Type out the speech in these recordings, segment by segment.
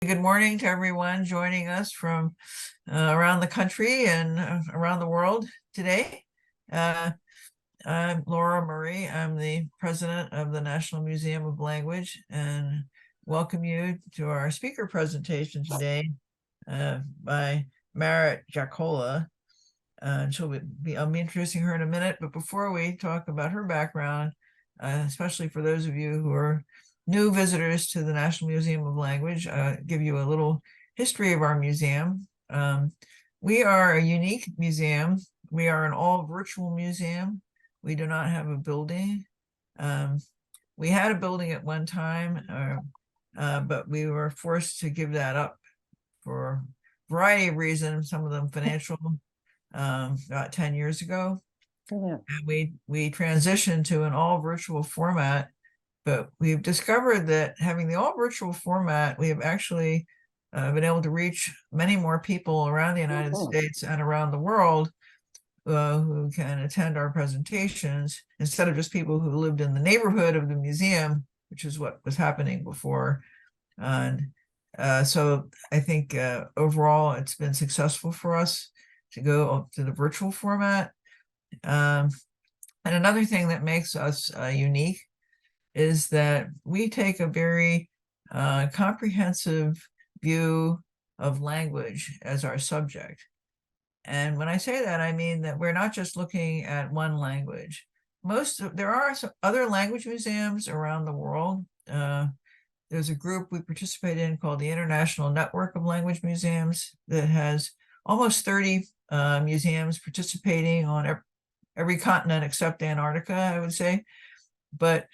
Good morning to everyone joining us from around the country and around the world today. I'm Laura Murray. I'm the president of the National Museum of Language and welcome you to our speaker presentation today by Marit Jacola. I'll be introducing her in a minute, but before we talk about her background, especially for those of you who are new visitors to the National Museum of Language, give you a little history of our museum. We are a unique museum. We are an all virtual museum. We do not have a building. We had a building at one time, but we were forced to give that up for a variety of reasons, some of them financial, about 10 years ago. And we transitioned to an all virtual format, but we've discovered that having the all virtual format, we have actually been able to reach many more people around the United States and around the world who can attend our presentations instead of just people who lived in the neighborhood of the museum, which is what was happening before. And so I think overall it's been successful for us to go to the virtual format. And another thing that makes us unique is that we take a very comprehensive view of language as our subject. And when I say that, I mean that we're not just looking at one language. There are some other language museums around the world. There's a group we participate in called the International Network of Language Museums that has almost 30 museums participating on every continent except Antarctica, I would say. But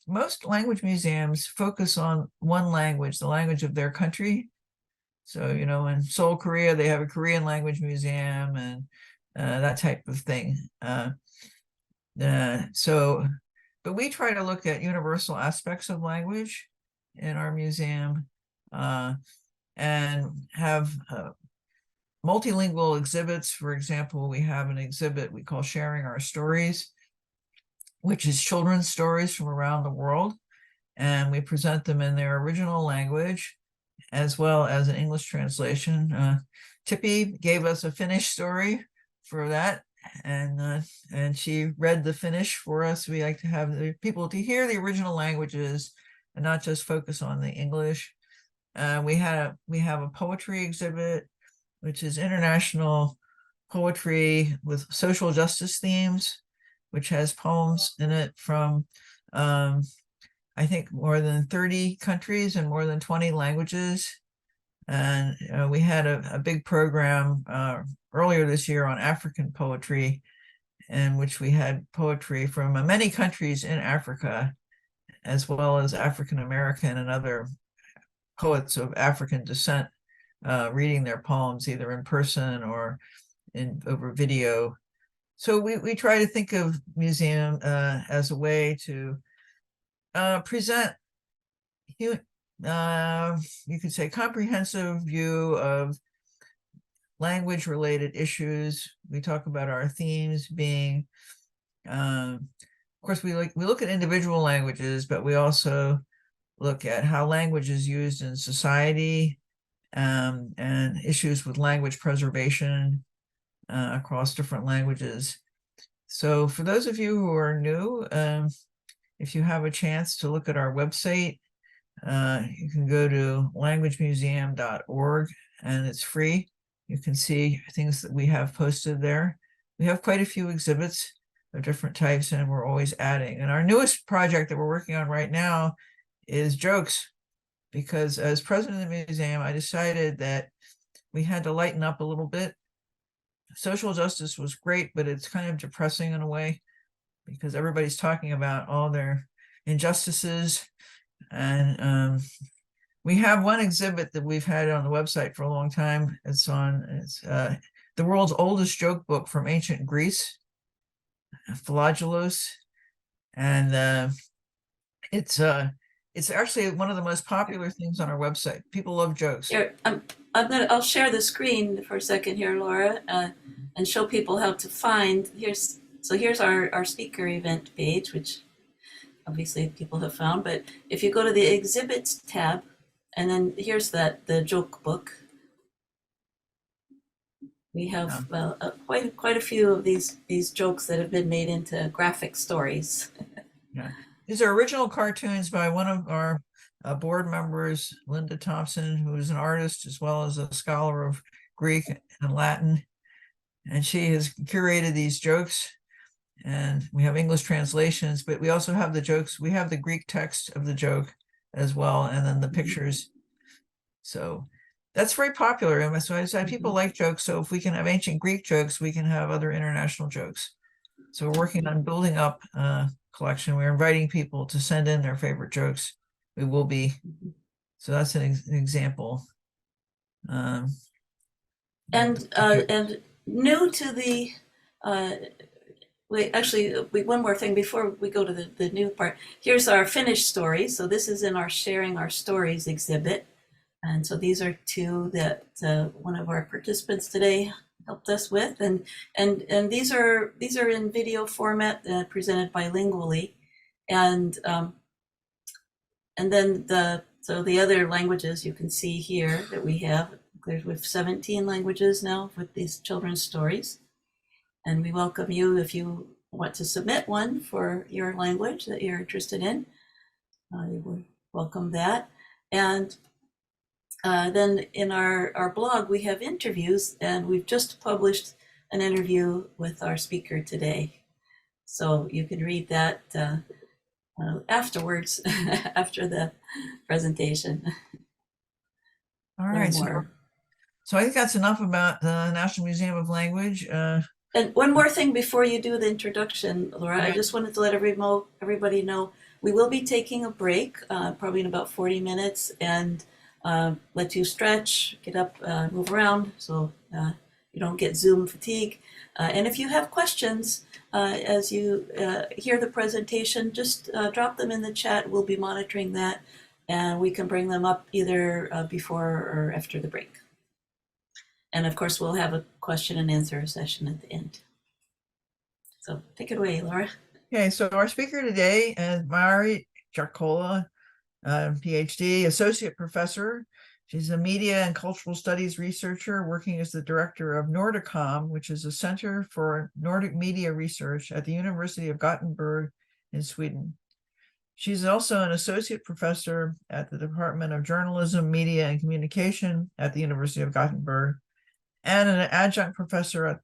most language museums focus on one language, the language of their country. So, in Seoul, Korea, they have a Korean language museum and that type of thing. But we try to look at universal aspects of language in our museum and have multilingual exhibits. For example, we have an exhibit we call Sharing Our Stories, which is children's stories from around the world. And we present them in their original language, as well as an English translation. Tippy gave us a Finnish story for that, and she read the Finnish for us. We like to have the people to hear the original languages and not just focus on the English. We have a poetry exhibit, which is international poetry with social justice themes, which has poems in it from I think more than 30 countries and more than 20 languages. And we had a big program earlier this year on African poetry, in which we had poetry from many countries in Africa, as well as African American and other poets of African descent reading their poems either in person or over video. So we try to think of museum as a way to present, you could say, comprehensive view of language related issues. We talk about our themes being, of course, we look at individual languages, but we also look at how language is used in society and issues with language preservation across different languages. So for those of you who are new, if you have a chance to look at our website, you can go to languagemuseum.org and it's free. You can see things that we have posted there. We have quite a few exhibits of different types and we're always adding. And our newest project that we're working on right now is jokes, because as president of the museum, I decided that we had to lighten up a little bit. Social justice was great, but it's kind of depressing in a way because everybody's talking about all their injustices. And we have one exhibit that we've had on the website for a long time. It's the world's oldest joke book from ancient Greece, Philoggelos. And it's actually one of the most popular things on our website. People love jokes. Here, I'll share the screen for a second here, Laura, and show people how to find. Here's our speaker event page, which obviously people have found. But if you go to the exhibits tab, And then here's the joke book. We have quite a few of these jokes that have been made into graphic stories. Yeah, these are original cartoons by one of our board members, Linda Thompson, who is an artist as well as a scholar of Greek and Latin. And she has curated these jokes, and we have English translations, but we also have the jokes. We have the Greek text of the joke as well, and then the pictures. So that's very popular. And so I said people like jokes. So if we can have ancient Greek jokes, we can have other international jokes. So we're working on building up a collection. We're inviting people to send in their favorite jokes. We will be. So that's an example. And new to the one more thing before we go to the new part. Here's our Finnish stories. So this is in our Sharing Our Stories exhibit. And so these are two that one of our participants today helped us with, and these are in video format, presented bilingually, and then the other languages you can see here that we have. We've 17 languages now with these children's stories, and we welcome you if you want to submit one for your language that you're interested in. You would welcome that. And then in our blog, we have interviews, and we've just published an interview with our speaker today. So you can read that afterwards, after the presentation. All right. So I think that's enough about the National Museum of Language. And one more thing before you do the introduction, Laura, okay. I just wanted to let everybody know we will be taking a break, probably in about 40 minutes, and let you stretch, get up, move around, so you don't get Zoom fatigue. And if you have questions as you hear the presentation, just drop them in the chat. We'll be monitoring that, and we can bring them up either before or after the break. And of course, we'll have a question and answer session at the end. So take it away, Laura. Okay, so our speaker today is Mari Jarkola, PhD, associate professor. She's a media and cultural studies researcher working as the director of Nordicom, which is a center for Nordic media research at the University of Gothenburg in Sweden. She's also an associate professor at the Department of Journalism, Media, and Communication at the University of Gothenburg, and an adjunct professor at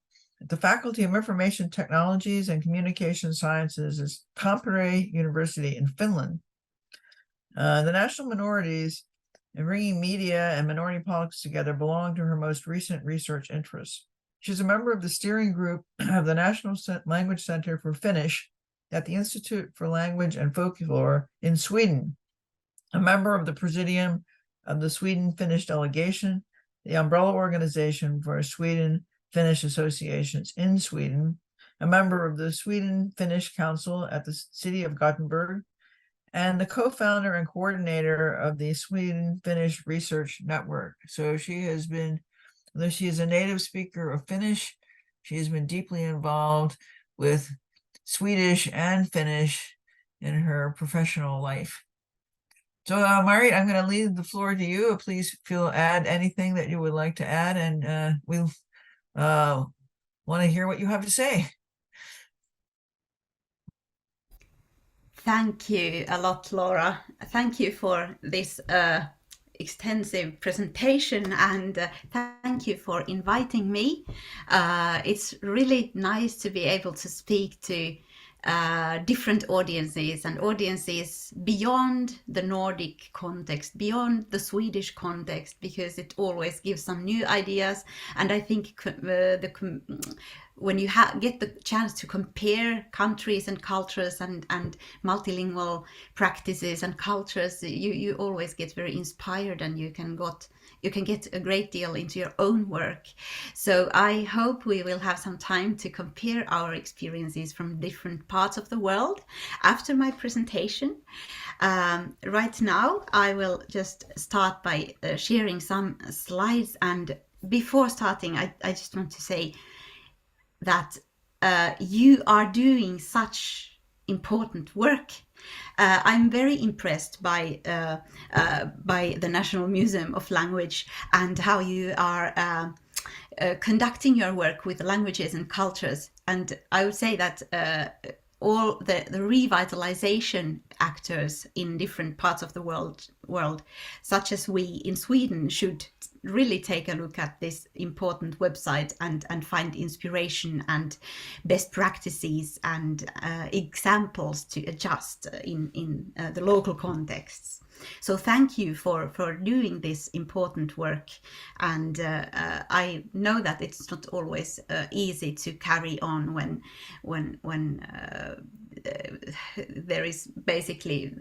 the Faculty of Information Technologies and Communication Sciences at Tampere University in Finland. The national minorities and bringing media and minority politics together belong to her most recent research interests. She's a member of the steering group of the National Language Center for Finnish at the Institute for Language and Folklore in Sweden, a member of the Presidium of the Sweden-Finnish Delegation, the umbrella organization for Sweden-Finnish associations in Sweden, a member of the Sweden-Finnish Council at the City of Gothenburg, and the co-founder and coordinator of the Sweden-Finnish Research Network. So she has been, although she is a native speaker of Finnish, she has been deeply involved with Swedish and Finnish in her professional life. So Mari, I'm going to leave the floor to you. Please add anything that you would like to add, and we'll want to hear what you have to say. Thank you a lot, Laura. Thank you for this extensive presentation, and thank you for inviting me. It's really nice to be able to speak to different audiences, and audiences beyond the Nordic context, beyond the Swedish context, because it always gives some new ideas. And I think when you get the chance to compare countries and cultures and multilingual practices and cultures, you always get very inspired, and you can get a great deal into your own work. So I hope we will have some time to compare our experiences from different parts of the world after my presentation. Right now, I will just start by sharing some slides. And before starting, I just want to say that you are doing such important work. I'm very impressed by the National Museum of Language and how you are conducting your work with languages and cultures. And I would say that all the revitalization actors in different parts of the world, such as we in Sweden, should really take a look at this important website and find inspiration and best practices and examples to adjust in the local contexts. So thank you for doing this important work, and I know that it's not always easy to carry on when there is basically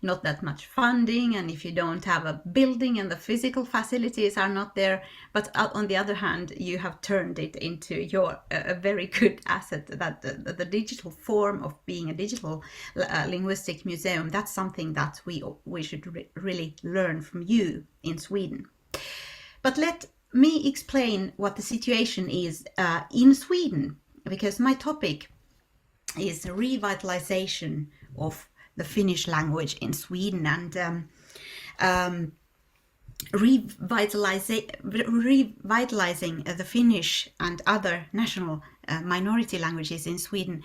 not that much funding, and if you don't have a building and the physical facilities are not there. But on the other hand, you have turned it into a very good asset, that the digital form of being a digital linguistic museum. That's something that we should really learn from you in Sweden. But let me explain what the situation is in Sweden, because my topic is revitalization of the Finnish language in Sweden, and revitalizing the Finnish and other national minority languages in Sweden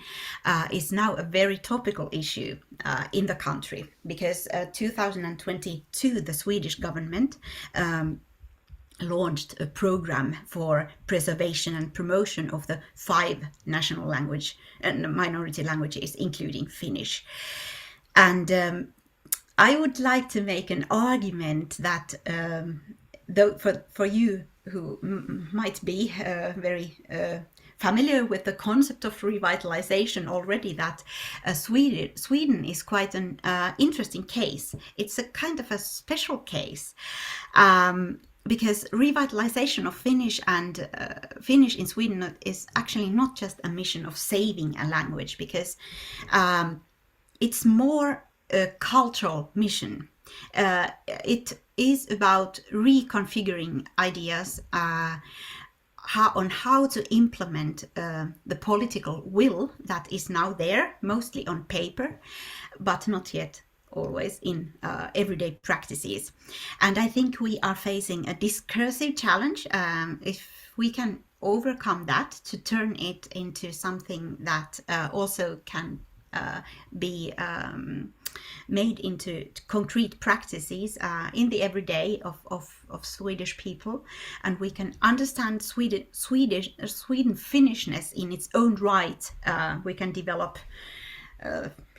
is now a very topical issue in the country, because 2022 the Swedish government launched a program for preservation and promotion of the 5 national language and minority languages, including Finnish. And I would like to make an argument that though for you who might be very familiar with the concept of revitalization already, that Sweden is quite an interesting case. It's a kind of a special case. Because revitalization of Finnish and Finnish in Sweden is actually not just a mission of saving a language, because it's more a cultural mission. It is about reconfiguring ideas on how to implement the political will that is now there, mostly on paper, but not yet always in everyday practices. And I think we are facing a discursive challenge, if we can overcome that, to turn it into something that also can be made into concrete practices in the everyday of Swedish people, and we can understand Sweden Finnishness in its own right. We can develop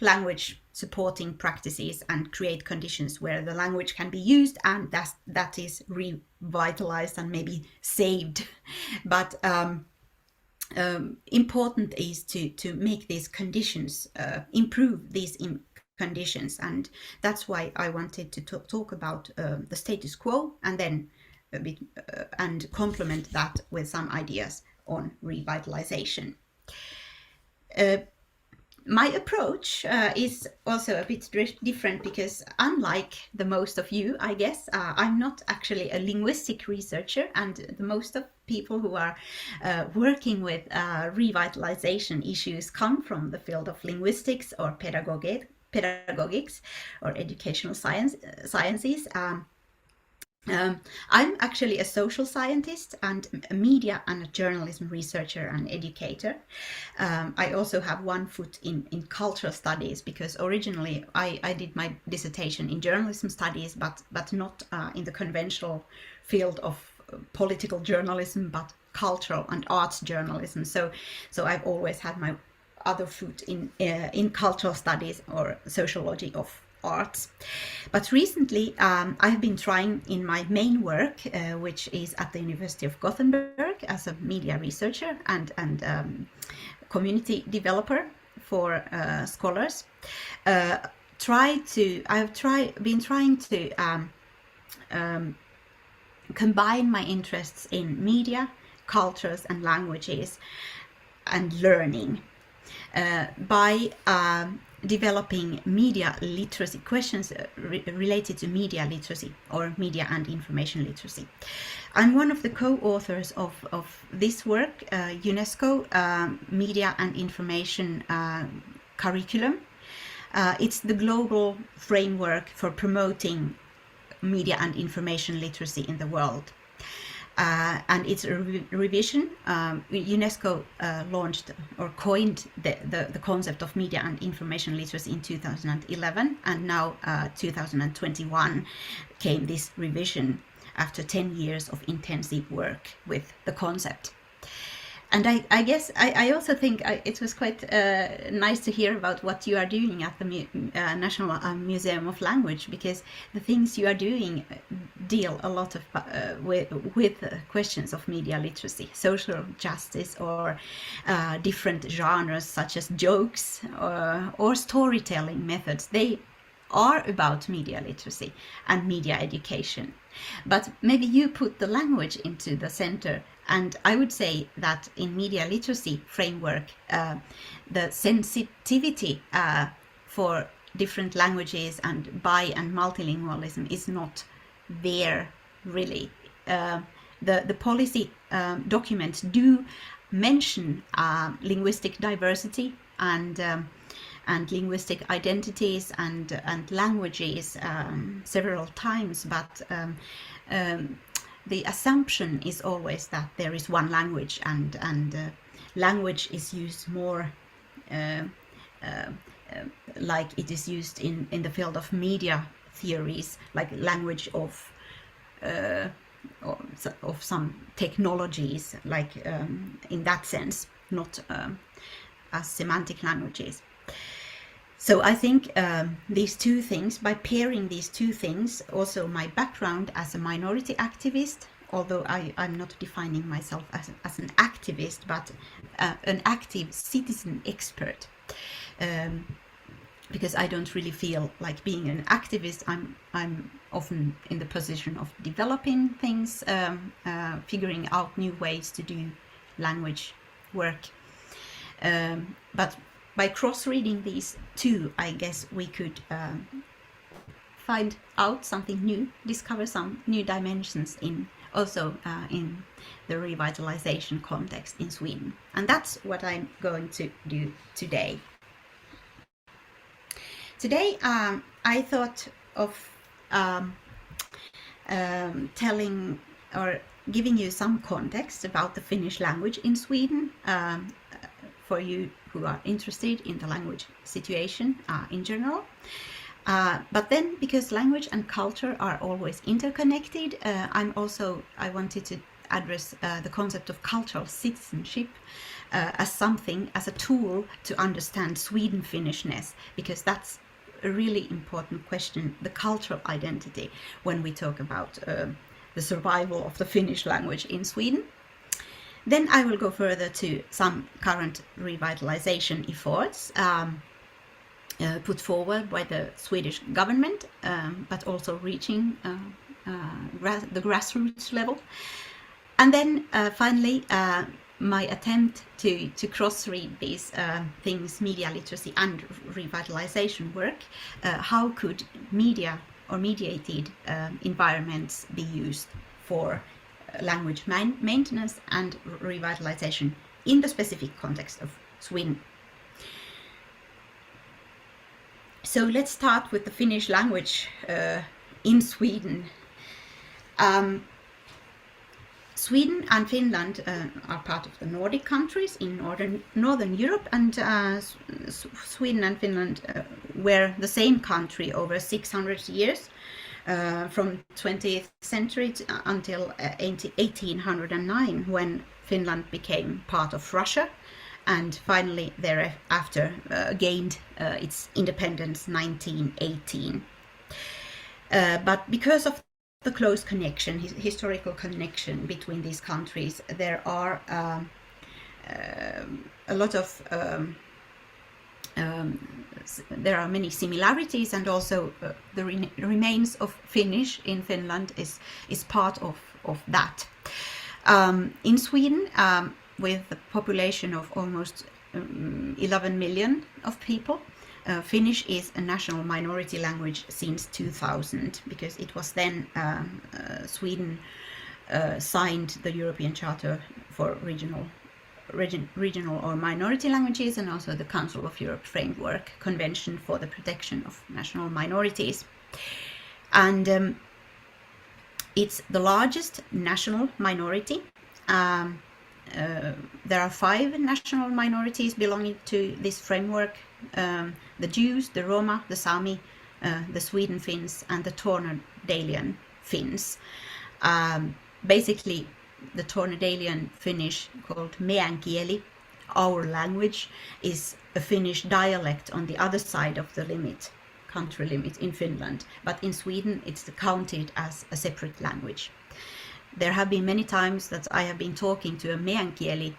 language supporting practices and create conditions where the language can be used, and that is revitalized and maybe saved. But important is to make these conditions, improve these conditions, and that's why I wanted to talk about the status quo, and then a bit and complement that with some ideas on revitalization. My approach is also a bit different, because unlike the most of you, I guess, I'm not actually a linguistic researcher, and the most of people who are working with revitalization issues come from the field of linguistics or pedagogics or educational sciences. I'm actually a social scientist and a media and a journalism researcher and educator. I also have one foot in cultural studies, because originally I did my dissertation in journalism studies, but not in the conventional field of political journalism, but cultural and arts journalism. So I've always had my other foot in cultural studies or sociology of arts. But recently I've been trying in my main work, which is at the University of Gothenburg, as a media researcher and community developer for scholars. I've been trying to combine my interests in media, cultures and languages and learning by developing media literacy questions related to media literacy or media and information literacy. I'm one of the co-authors of this work, UNESCO Media and Information curriculum. It's the global framework for promoting media and information literacy in the world. And its revision, UNESCO launched or coined the concept of media and information literacy in 2011, and now 2021 came this revision after 10 years of intensive work with the concept. And I guess I also think it was quite nice to hear about what you are doing at the National Museum of Language, because the things you are doing deal a lot of with questions of media literacy, social justice, or different genres such as jokes or storytelling methods. They are about media literacy and media education. But maybe you put the language into the center. And I would say that in media literacy framework, the sensitivity for different languages and bi and multilingualism is not there really. The policy documents do mention linguistic diversity and linguistic identities and languages several times, but the assumption is always that there is one language, and language is used more like it is used in the field of media theories, like language of some technologies, like in that sense, not as semantic languages. So I think these two things, by pairing these two things, also my background as a minority activist, although I'm not defining myself as an activist, but an active citizen expert, because I don't really feel like being an activist. I'm often in the position of developing things, figuring out new ways to do language work, but by cross-reading these two, I guess we could find out something new, discover some new dimensions in the revitalization context in Sweden. And that's what I'm going to do today. Today, I thought of telling or giving you some context about the Finnish language in Sweden, for you who are interested in the language situation in general. But then, because language and culture are always interconnected, I wanted to address the concept of cultural citizenship as a tool to understand Sweden Finnishness, because that's a really important question, the cultural identity, when we talk about the survival of the Finnish language in Sweden. Then I will go further to some current revitalization efforts put forward by the Swedish government, but also reaching the grassroots level. And then finally, my attempt to cross-read these things, media literacy and revitalization work. How could media or mediated environments be used for language maintenance and revitalization in the specific context of Sweden? So let's start with the Finnish language in Sweden. Sweden and Finland are part of the Nordic countries in Northern Europe, and Sweden and Finland were the same country over 600 years. From 20th century until 1809, when Finland became part of Russia, and finally thereafter gained its independence 1918. But because of the close connection, historical connection between these countries, there are a lot of there are many similarities, and also the remains of Finnish in Finland is part of that. In Sweden, with a population of almost 11 million of people, Finnish is a national minority language since 2000, because it was then Sweden signed the European Charter for Regional Regional or Minority Languages, and also the Council of Europe Framework Convention for the Protection of National Minorities. And it's the largest national minority. There are 5 national minorities belonging to this framework: the Jews, the Roma, the Sami, the Sweden Finns, and the Tornedalian Finns. Basically, the Tornedalian Finnish, called meänkieli, our language, is a Finnish dialect on the other side of the country limit in Finland, but in Sweden it's counted as a separate language. There have been many times that I have been talking to a meänkieli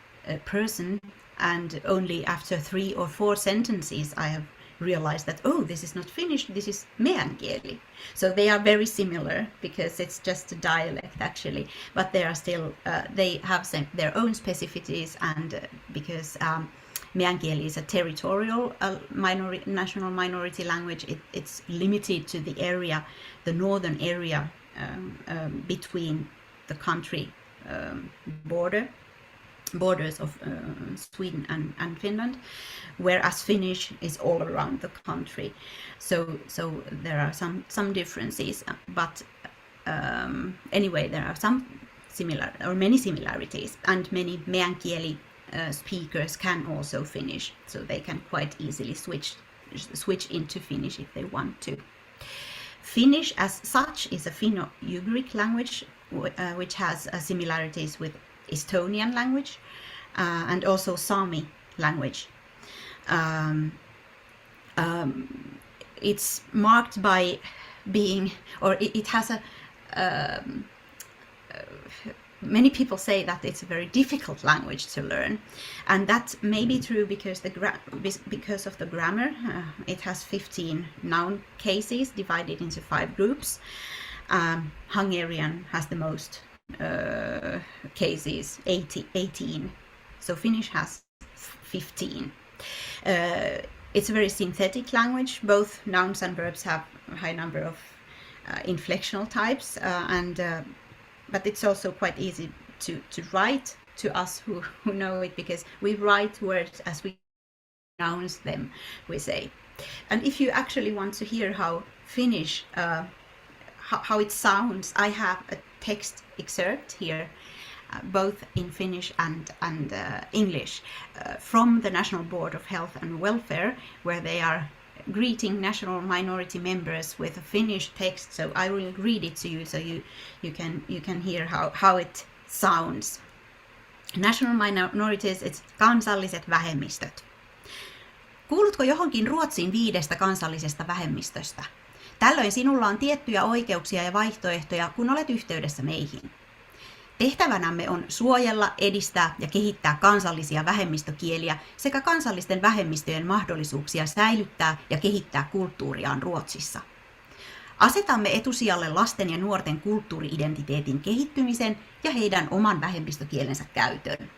person, and only after 3 or 4 sentences I have realized that, oh, this is not Finnish, this is meänkieli. So they are very similar because it's just a dialect actually, but they are still, they have their own specificities, and because meänkieli is a territorial national minority language, it's limited to the area, the northern area between the country borders of Sweden and Finland, whereas Finnish is all around the country. So there are some differences, but anyway, there are many similarities, and many meänkieli speakers can also Finnish, so they can quite easily switch into Finnish if they want to. Finnish as such is a Finno-Ugric language, which has similarities with Estonian language and also Sami language. It's marked by being, or it has many people say that it's a very difficult language to learn, and that may be true because of the grammar. It has 15 noun cases divided into 5 groups. Hungarian has the most cases, 18. So Finnish has 15. It's a very synthetic language. Both nouns and verbs have a high number of inflectional types, but it's also quite easy to write to us who know it, because we write words as we pronounce them, we say. And if you actually want to hear how Finnish, how it sounds, I have a text excerpt here, both in Finnish and English, from the National Board of Health and Welfare, where they are greeting national minority members with a Finnish text. So I will read it to you, so you can hear how it sounds. National minorities, it's kansalliset vähemmistöt. Kuulutko johonkin Ruotsin 5 kansallisesta vähemmistöstä? Tällöin sinulla on tiettyjä oikeuksia ja vaihtoehtoja, kun olet yhteydessä meihin. Tehtävänämme on suojella, edistää ja kehittää kansallisia vähemmistökieliä sekä kansallisten vähemmistöjen mahdollisuuksia säilyttää ja kehittää kulttuuriaan Ruotsissa. Asetamme etusijalle lasten ja nuorten kulttuuri-identiteetin kehittymisen ja heidän oman vähemmistökielensä käytön.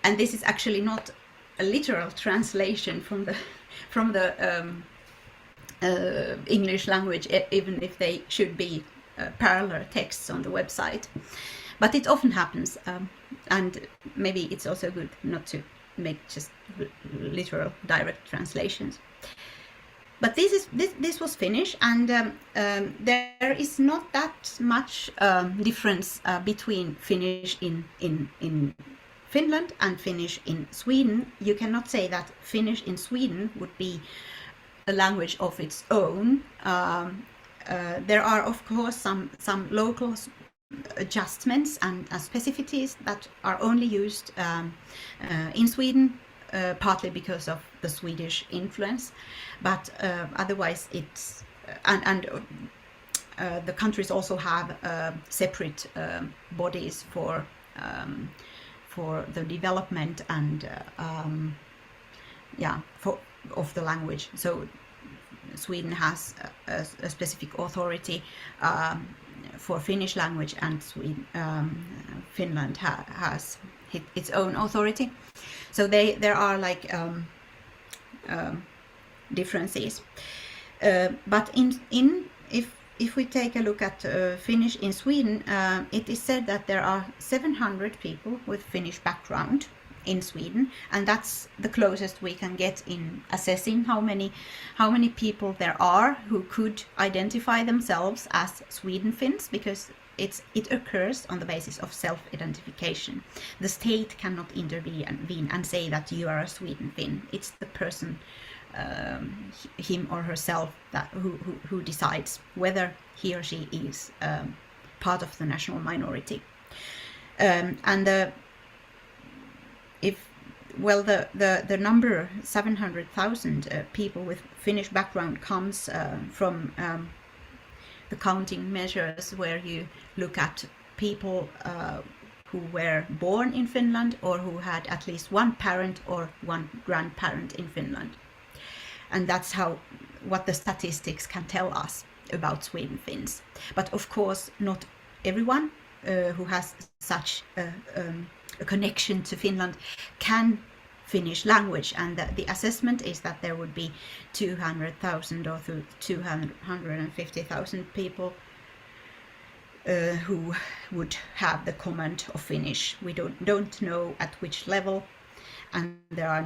And this is actually not a literal translation from the English language, even if they should be parallel texts on the website. But it often happens, and maybe it's also good not to make just literal direct translations. But this was Finnish, and there is not that much difference between Finnish in Finland and Finnish in Sweden. You cannot say that Finnish in Sweden would be a language of its own. There are, of course, some local adjustments and specificities that are only used in Sweden, partly because of the Swedish influence, but otherwise it's the countries also have separate bodies for the development and of the language. So Sweden has a specific authority for Finnish language, and Finland has its own authority. So there are like differences. But if we take a look at Finnish in Sweden, it is said that there are 700 people with Finnish background in Sweden, and that's the closest we can get in assessing how many people there are who could identify themselves as Sweden Finns, because it occurs on the basis of self-identification. The state cannot intervene and say that you are a Sweden Finn. It's the person, him or herself, that who decides whether he or she is part of the national minority. And the number 700,000 people with Finnish background comes from the counting measures, where you look at people who were born in Finland or who had at least one parent or one grandparent in Finland. And that's what the statistics can tell us about Sweden Finns. But of course, not everyone who has such a connection to Finland can Finnish language, and the assessment is that there would be 200,000 or 250,000 people who would have the command of Finnish. We don't know at which level, and there are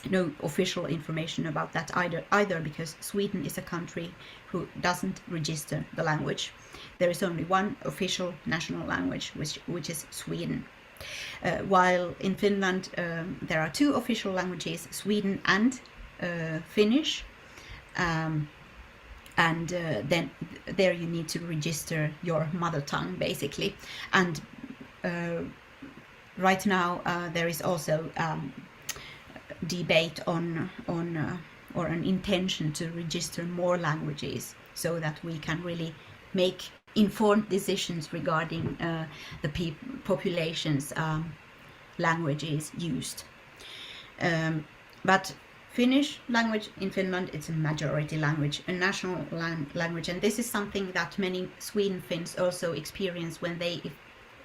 no official information about that either, because Sweden is a country who doesn't register the language. There is only one official national language, which is Sweden. While in Finland there are two official languages, Sweden and Finnish, and then there you need to register your mother tongue, basically. And right now there is also debate on or an intention to register more languages, so that we can really make informed decisions regarding the population's languages used. But Finnish language in Finland, it's a majority language, a national language, and this is something that many Sweden Finns also experience when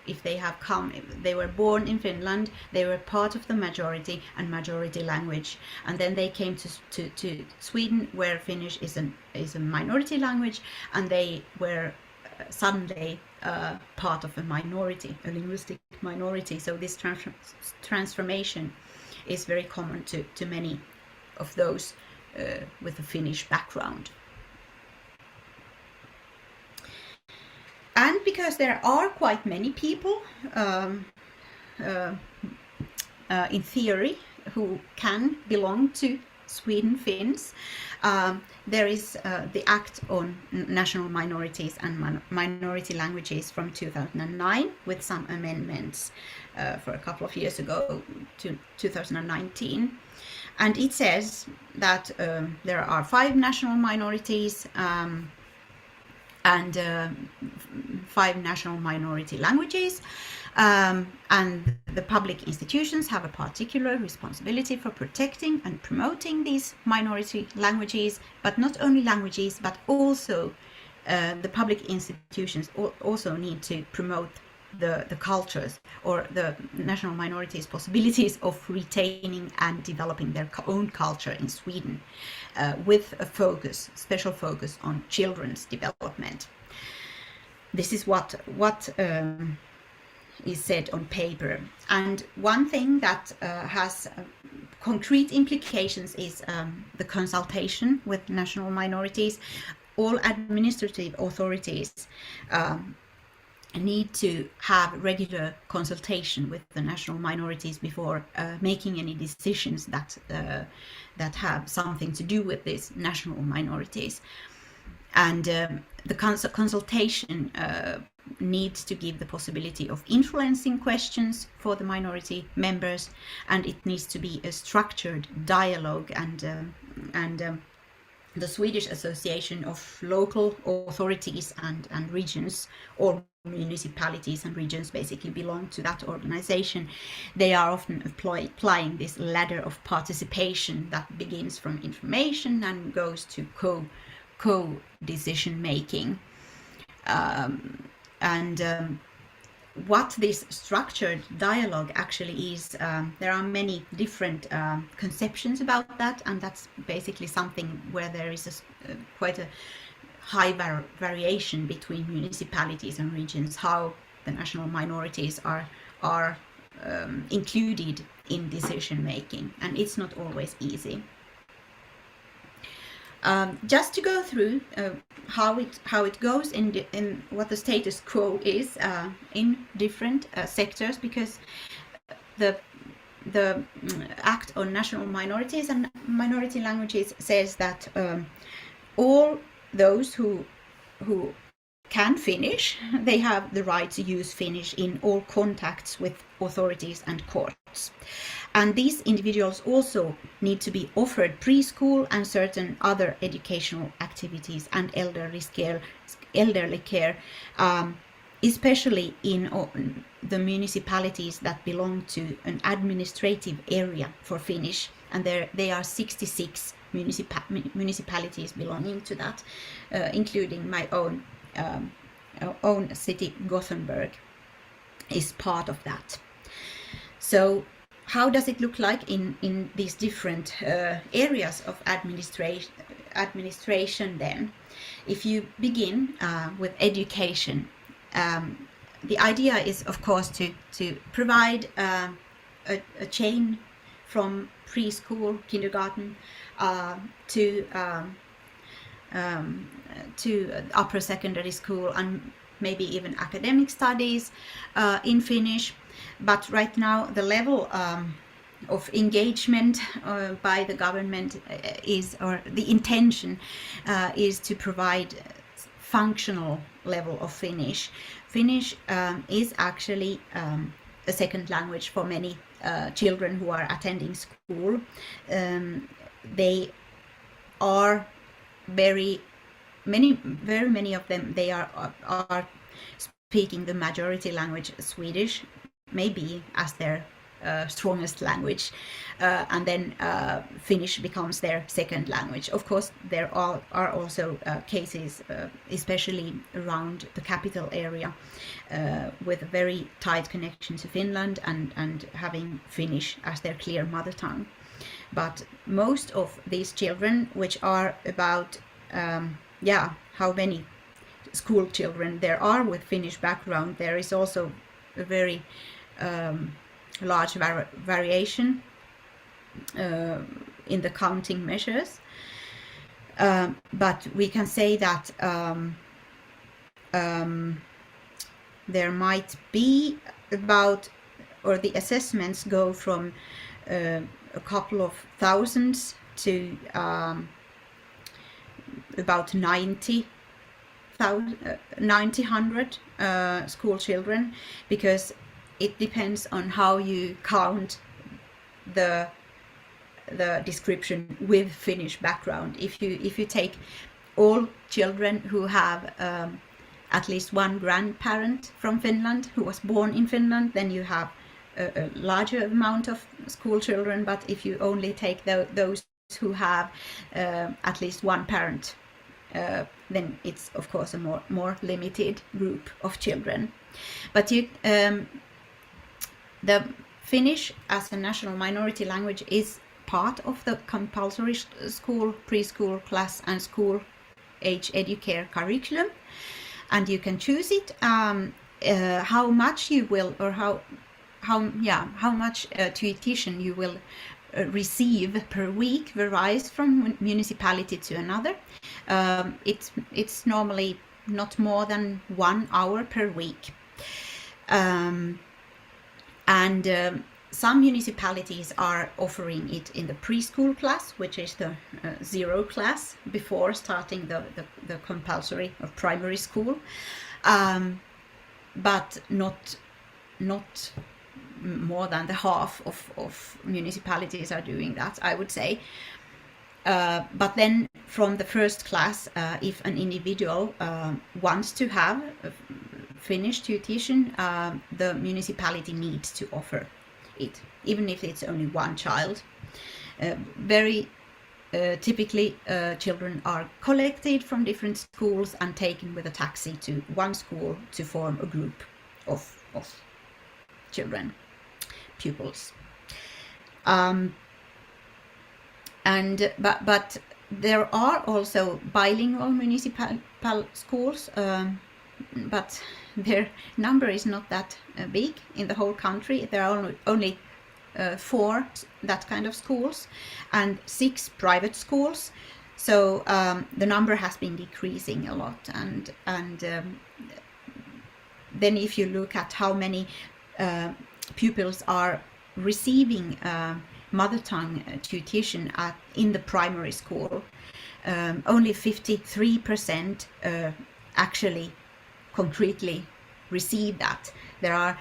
if they have come, they were born in Finland, they were part of the majority and majority language, and then they came to Sweden, where Finnish is a minority language, and they were suddenly part of a minority, a linguistic minority. So this transformation is very common to many of those with a Finnish background. And because there are quite many people in theory who can belong to Sweden Finns, there is the Act on National Minorities and Minority Languages from 2009, with some amendments for a couple of years ago to 2019. And it says that there are 5 national minorities and 5 national minority languages, and the public institutions have a particular responsibility for protecting and promoting these minority languages, but not only languages, but also the public institutions also need to promote the cultures or the national minorities' possibilities of retaining and developing their own culture in Sweden, with a special focus on children's development. This is what is said on paper. And one thing that has concrete implications is the consultation with national minorities. All administrative authorities need to have regular consultation with the national minorities before making any decisions that have something to do with these national minorities. And the consultation needs to give the possibility of influencing questions for the minority members, and it needs to be a structured dialogue. And the Swedish Association of Local Authorities and Regions, or municipalities and regions basically belong to that organization. They are often applying this ladder of participation that begins from information and goes to co-decision making. What this structured dialogue actually is, there are many different conceptions about that, and that's basically something where there is quite a high variation between municipalities and regions, how the national minorities are included in decision making, and it's not always easy. Just to go through how it goes in what the status quo is in different sectors, because the Act on National Minorities and Minority Languages says that all those who can Finnish, they have the right to use Finnish in all contacts with authorities and courts. And these individuals also need to be offered preschool and certain other educational activities and elderly care, especially in the municipalities that belong to an administrative area for Finnish. And there are 66 municipalities belonging to that, including my own city, Gothenburg, is part of that. So how does it look like in these different areas of administration then? If you begin with education, the idea is, of course, to provide a chain from preschool, kindergarten, to upper secondary school and maybe even academic studies in Finnish. But right now the level of engagement by the government is, or the intention is to provide functional level of Finnish. Finnish is actually a second language for many children who are attending school. They are very many of them, they are speaking the majority language Swedish, maybe as their strongest language, and then Finnish becomes their second language. Of course, there are also cases, especially around the capital area, with a very tight connection to Finland and having Finnish as their clear mother tongue. But most of these children, which are about, how many school children there are with Finnish background, there is also a very large variation in the counting measures. But we can say that there might be about, or the assessments go from a couple of thousands to about 900 school children, because it depends on how you count the description with Finnish background. If you take all children who have at least one grandparent from Finland who was born in Finland, then you have a larger amount of school children. But if you only take those who have at least one parent, then it's of course a more limited group of children. But the Finnish as a national minority language is part of the compulsory school, preschool class and school age educare curriculum, and you can choose it. How much you will, or how much tuition you will receive per week varies from municipality to another. It's normally not more than 1 hour per week. Some municipalities are offering it in the preschool class, which is the zero class before starting the compulsory or primary school, but not more than the half of municipalities are doing that, I would say. But then from the first class, if an individual wants to have Finnish tuition, the municipality needs to offer it, even if it's only one child. Very typically, children are collected from different schools and taken with a taxi to one school to form a group of children, pupils. But There are also bilingual municipal schools, but their number is not that big in the whole country. There are only 4 that kind of schools and 6 private schools. So the number has been decreasing a lot. And then if you look at how many pupils are receiving mother tongue tuition in the primary school, only 53% actually concretely receive that. There are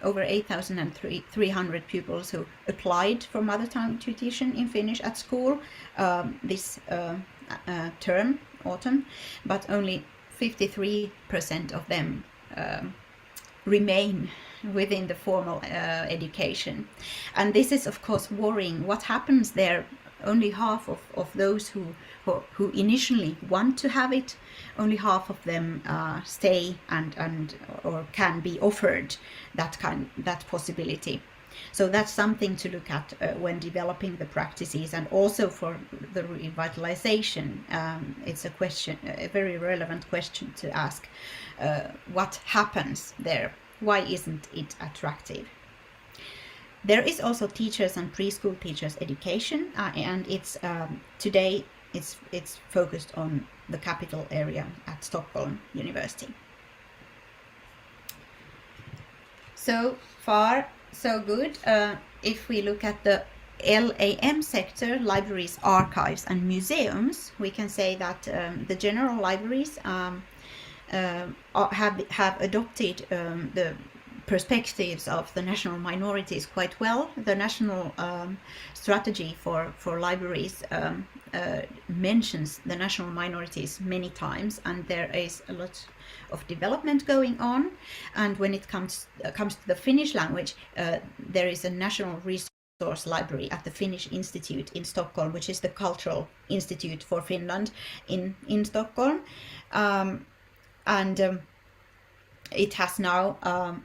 over 8,300 pupils who applied for mother tongue tuition in Finnish at school this term, autumn, but only 53% of them remain within the formal education. And this is of course worrying. What happens there? Only half of those who initially want to have it, only half of them stay and or can be offered that possibility. So that's something to look at when developing the practices, and also for the revitalization. It's a very relevant question to ask. What happens there? Why isn't it attractive? There is also teachers and preschool teachers education, and it's today it's focused on the capital area at Stockholm University. So far, so good. If we look at the LAM sector, libraries, archives, and museums, we can say that the general libraries have adopted the perspectives of the national minorities quite well. The national strategy for libraries mentions the national minorities many times, and there is a lot of development going on. And when it comes to the Finnish language, there is a national resource library at the Finnish Institute in Stockholm, which is the cultural institute for Finland in Stockholm, and it has now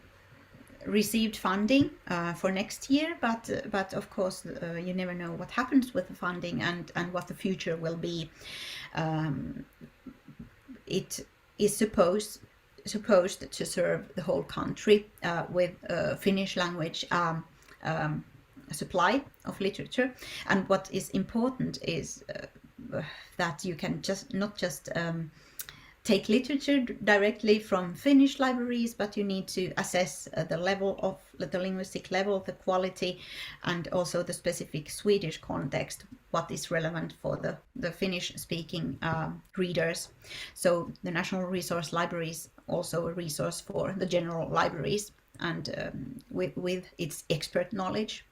received funding for next year, but of course you never know what happens with the funding and what the future will be. It is supposed to serve the whole country with Finnish language supply of literature. And what is important is that you can not just take literature directly from Finnish libraries, but you need to assess the level of the linguistic level, the quality, and also the specific Swedish context, what is relevant for the Finnish-speaking readers. So the National Resource Library is also a resource for the general libraries, and with its expert knowledge.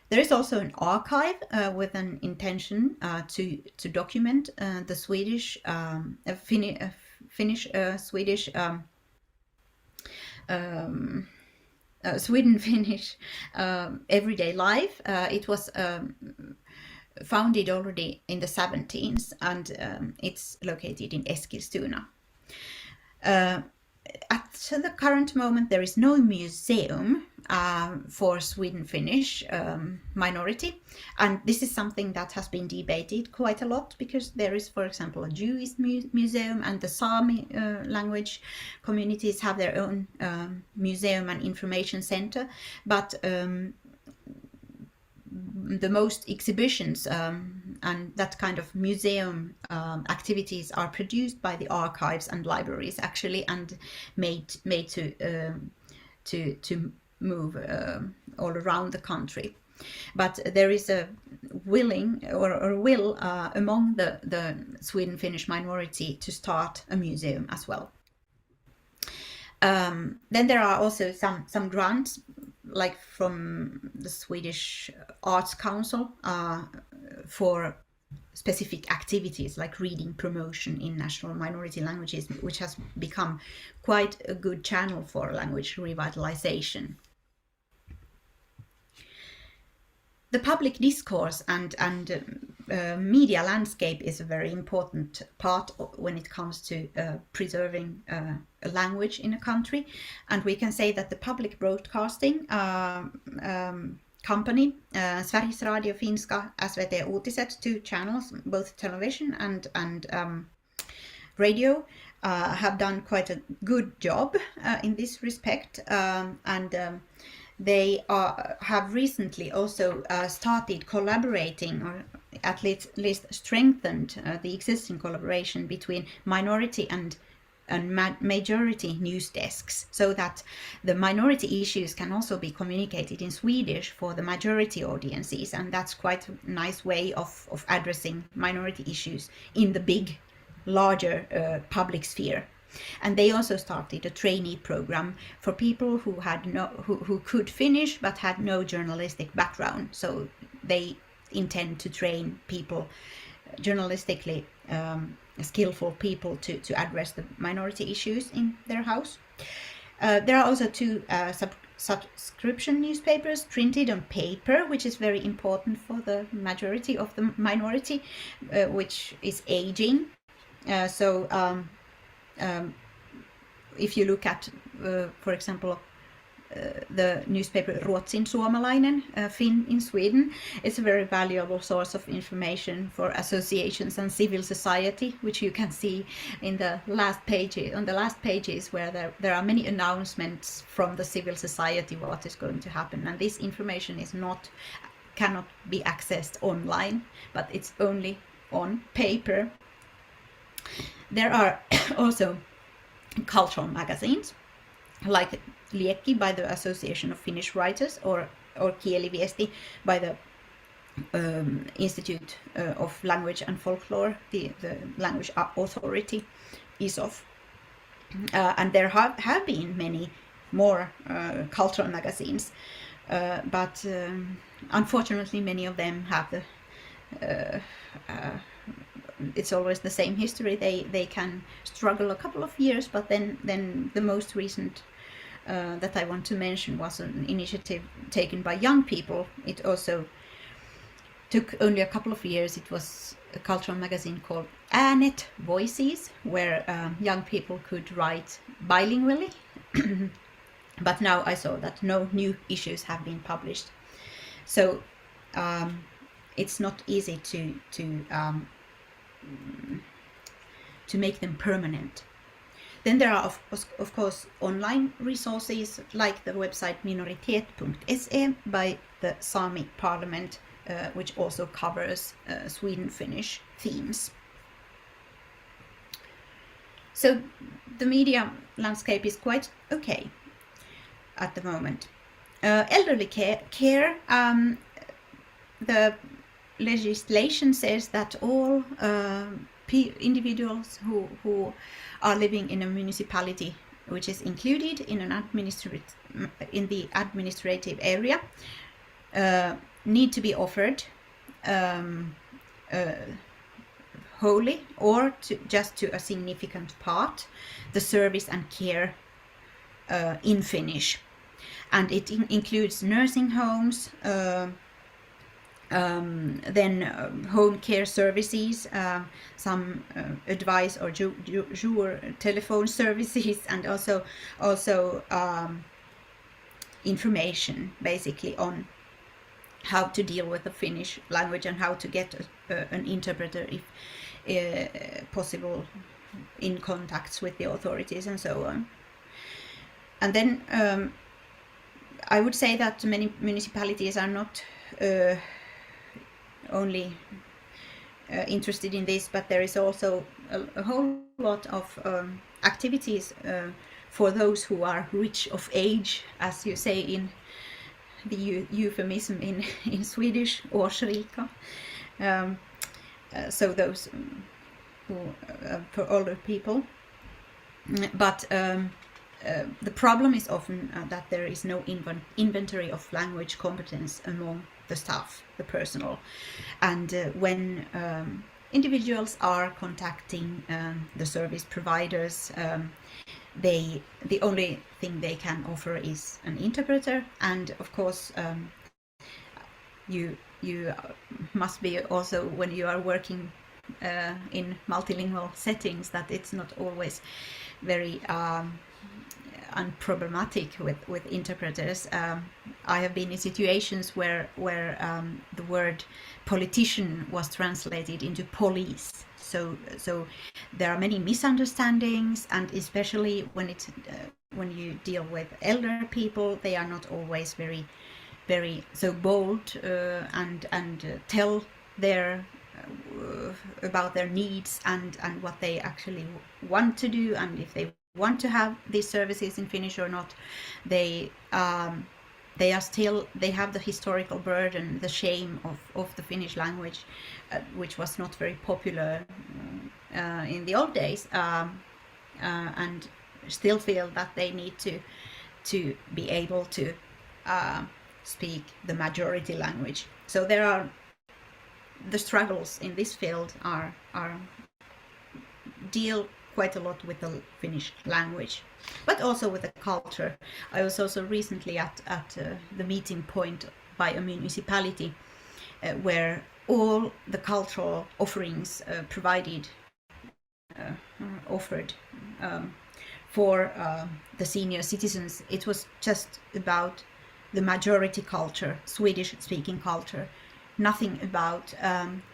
There is also an archive with an intention to document the Swedish, Finnish-Swedish, Sweden-Finnish everyday life. It was founded already in the 17th, and it's located in Eskilstuna. At the current moment, there is no museum for Sweden-Finnish minority, and this is something that has been debated quite a lot, because there is, for example, a Jewish museum, and the Sami language communities have their own museum and information center, but the most exhibitions and that kind of museum activities are produced by the archives and libraries actually, and made to move all around the country. But there is a will among the Sweden-Finnish minority to start a museum as well. Then there are also some grants, like from the Swedish Arts Council, for specific activities like reading promotion in national minority languages, which has become quite a good channel for language revitalization. The public discourse and media landscape is a very important part when it comes to preserving a language in a country, and we can say that the public broadcasting company, Sveriges Radio Finska, SVT Uutiset, 2 channels, both television and radio, have done quite a good job in this respect, and they have recently also started collaborating, or at least strengthened the existing collaboration between minority and majority news desks, so that the minority issues can also be communicated in Swedish for the majority audiences, and that's quite a nice way of addressing minority issues in the big, larger public sphere. And they also started a trainee program for people who could Finnish but had no journalistic background. So they intend to train people, journalistically skillful people, to address the minority issues in their house. There are also 2 subscription newspapers printed on paper, which is very important for the majority of the minority, which is aging. So if you look at, for example, the newspaper Ruotsin Suomalainen, Finn in Sweden, it's a very valuable source of information for associations and civil society, which you can see in the last pages, on the last pages, where there are many announcements from the civil society what is going to happen, and this information cannot be accessed online, but it's only on paper. There are also cultural magazines like Liekki by the Association of Finnish Writers, or Kieliviesti by the Institute of Language and Folklore, the language authority, ISOF. And there have been many more cultural magazines, but unfortunately many of them have it's always the same history. They can struggle a couple of years, but then the most recent that I want to mention was an initiative taken by young people. It also took only a couple of years. It was a cultural magazine called Enacted Voices, where young people could write bilingually. But now I saw that no new issues have been published. So it's not easy to make them permanent. Then there are of course online resources like the website minoritet.se by the Sami Parliament, which also covers Sweden-Finnish themes. So the media landscape is quite okay at the moment. Elderly care, the legislation says that all individuals who are living in a municipality which is included in the administrative area need to be offered wholly or just to a significant part the service and care in Finnish, and it includes nursing homes, then home care services, some advice or telephone services, and also information basically on how to deal with the Finnish language and how to get an interpreter if possible in contacts with the authorities and so on. And then I would say that many municipalities are not only interested in this, but there is also a whole lot of activities for those who are rich of age, as you say in the euphemism in Swedish, årsrika. So those who for older people. But the problem is often that there is no inventory of language competence among the staff, the personnel, and when individuals are contacting the service providers, the only thing they can offer is an interpreter, and of course you must be also, when you are working in multilingual settings, that it's not always very and problematic with interpreters. I have been in situations where the word politician was translated into police. So there are many misunderstandings, and especially when you deal with elder people, they are not always very so bold and tell their about their needs and what they actually want to do, and if they want to have these services in Finnish or not. They have the historical burden, the shame of the Finnish language, which was not very popular in the old days, and still feel that they need to be able to speak the majority language. So the struggles in this field are deal quite a lot with the Finnish language, but also with the culture. I was also recently at the meeting point by a municipality where all the cultural offerings offered for the senior citizens, it was just about the majority culture, Swedish-speaking culture, nothing about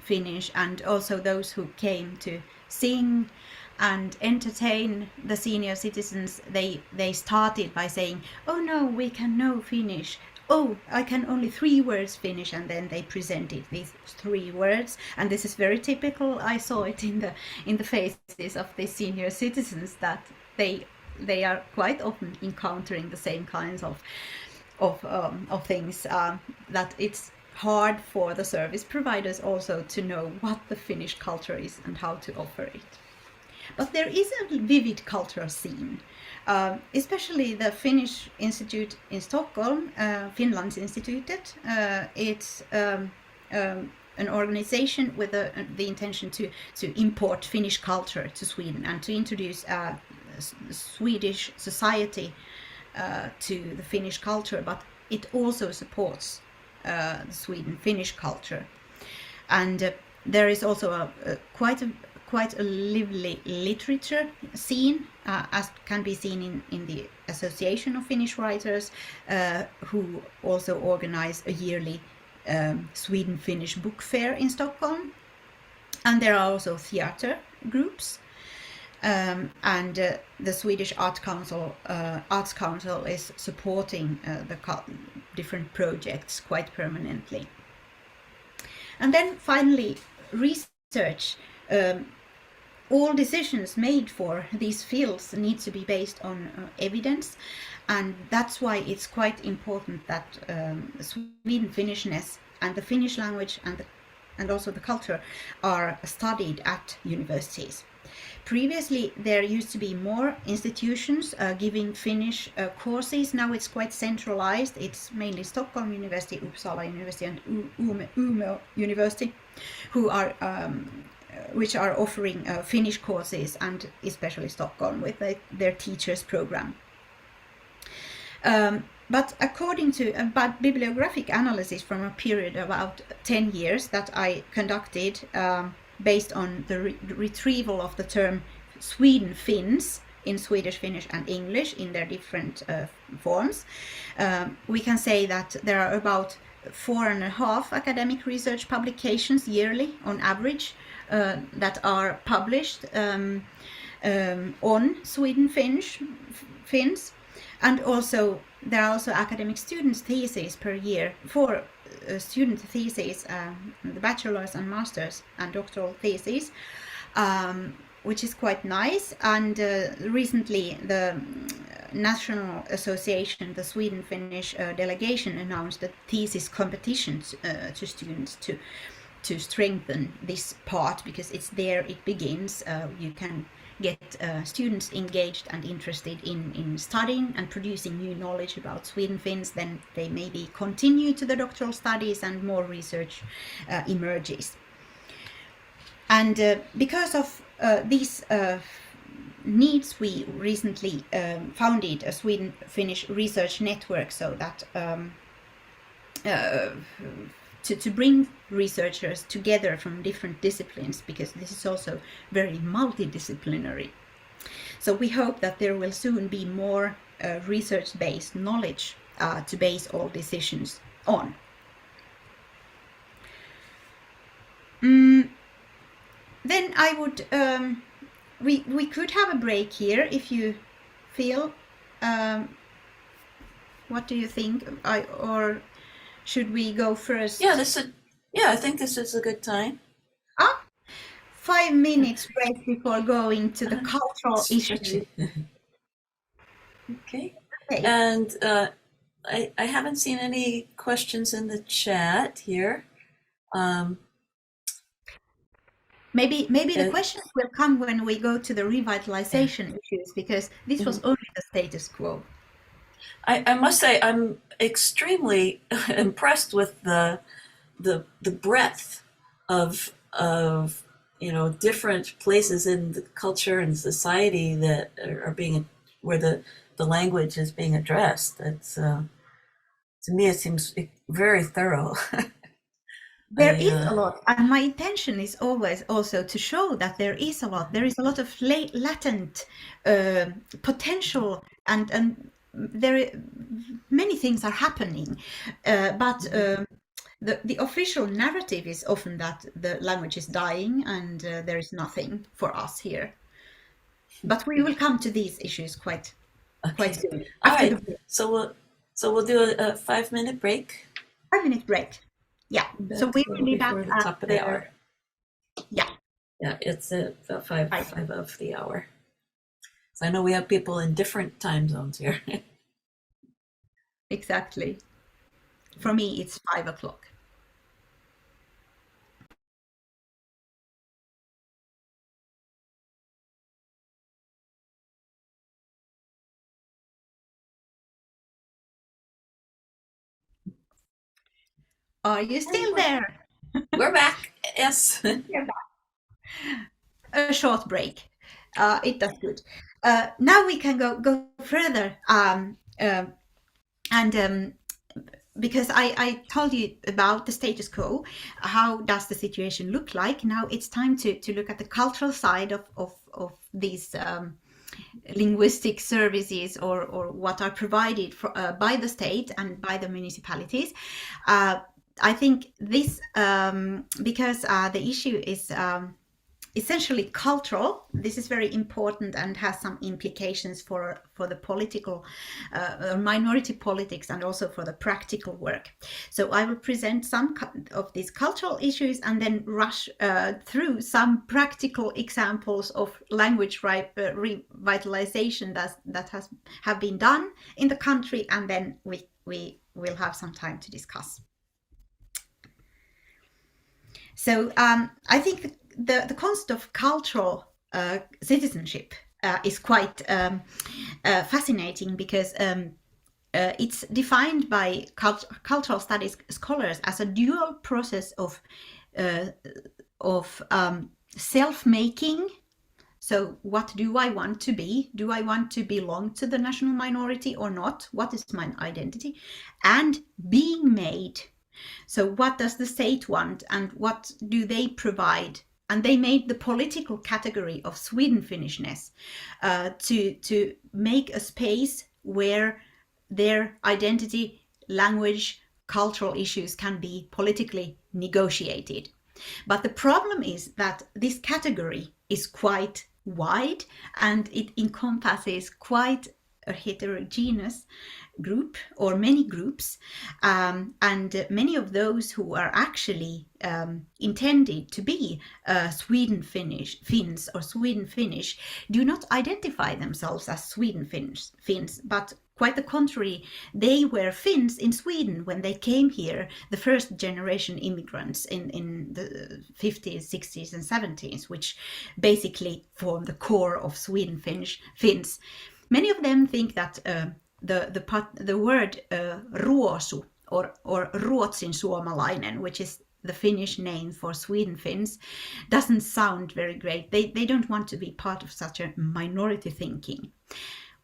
Finnish. And also those who came to sing and entertain the senior citizens, they started by saying, "Oh no, we can know Finnish. Oh, I can only 3 words Finnish," and then they presented these 3 words. And this is very typical. I saw it in the faces of the senior citizens, that they are quite often encountering the same kinds of things, that it's hard for the service providers also to know what the Finnish culture is and how to offer it. But there is a vivid cultural scene, especially the Finnish Institute in Stockholm, Finlandsinstitutet. It's an organization with the intention to import Finnish culture to Sweden and to introduce Swedish society to the Finnish culture, but it also supports the Sweden-Finnish culture. And there is also quite a lively literature scene, as can be seen in the Association of Finnish Writers, who also organize a yearly Sweden-Finnish book fair in Stockholm. And there are also theater groups. And the Swedish Arts Council is supporting the different projects quite permanently. And then finally, research. All decisions made for these fields need to be based on evidence, and that's why it's quite important that Sweden Finnishness and the Finnish language and also the culture are studied at universities. Previously, there used to be more institutions giving Finnish courses. Now it's quite centralized. It's mainly Stockholm University, Uppsala University, and Umeå University, which are offering Finnish courses, and especially Stockholm with their teachers program. But according to a bibliographic analysis from a period of about 10 years that I conducted, based on the retrieval of the term Sweden Finns in Swedish, Finnish and English in their different forms, we can say that there are about 4.5 academic research publications yearly on average that are published on Sweden Finns, and also there are also academic students' theses per year for student theses, the bachelor's and master's and doctoral theses, which is quite nice. And recently the National Association, the Sweden Finnish delegation, announced a thesis competition to students to strengthen this part, because it's there it begins. You can get students engaged and interested in studying and producing new knowledge about Sweden Finns. Then they maybe continue to the doctoral studies and more research emerges. And because of these needs, we recently founded a Sweden Finnish research network, so that to bring researchers together from different disciplines, because this is also very multidisciplinary. So we hope that there will soon be more research-based knowledge to base all decisions on. Then I would, we could have a break here if you feel. What do you think? Or should we go first? Yeah, I think this is a good time. 5 minutes break before going to the cultural issues. Okay. Okay. And I haven't seen any questions in the chat here. Maybe the questions will come when we go to the revitalization issues, because this was only the status quo. I must say I'm extremely impressed with the breadth of different places in the culture and society that are being, where the language is being addressed. It's to me it seems very thorough. There is a lot, and my intention is always also to show that there is a lot. There is a lot of latent potential, and many things are happening, but the official narrative is often that the language is dying and there is nothing for us here. But we will come to these issues quite soon. All right. So we'll do a 5-minute break. 5-minute break. Yeah. So we will be back before the top of the hour. Yeah. Yeah, it's at 5 of the hour. So I know we have people in different time zones here. Exactly. For me, it's 5 o'clock. Are you still there? We're back. Yes. A short break. It does good. Now we can go further. Because I told you about the status quo, how does the situation look like? Now it's time to look at the cultural side of these linguistic services, or what are provided by the state and by the municipalities. I think this, because the issue is essentially cultural, this is very important and has some implications for the political minority politics, and also for the practical work. So I will present some of these cultural issues and then rush through some practical examples of language revitalization that have been done in the country, and then we will have some time to discuss. So I think the concept of cultural citizenship is quite fascinating, because it's defined by cultural studies scholars as a dual process of self-making. So what do I want to be? Do I want to belong to the national minority or not? What is my identity? And being made. So what does the state want, and what do they provide? And they made the political category of Sweden-Finnishness to make a space where their identity, language, cultural issues can be politically negotiated. But the problem is that this category is quite wide, and it encompasses quite a heterogeneous group, or many groups, and many of those who are actually intended to be Sweden-Finns or Sweden-Finnish do not identify themselves as Sweden-Finns, but quite the contrary. They were Finns in Sweden when they came here, the first generation immigrants in the 50s, 60s and 70s, which basically formed the core of Sweden-Finns. Many of them think that the word ruosu or Ruotsin suomalainen, which is the Finnish name for Sweden Finns, doesn't sound very great. They don't want to be part of such a minority thinking.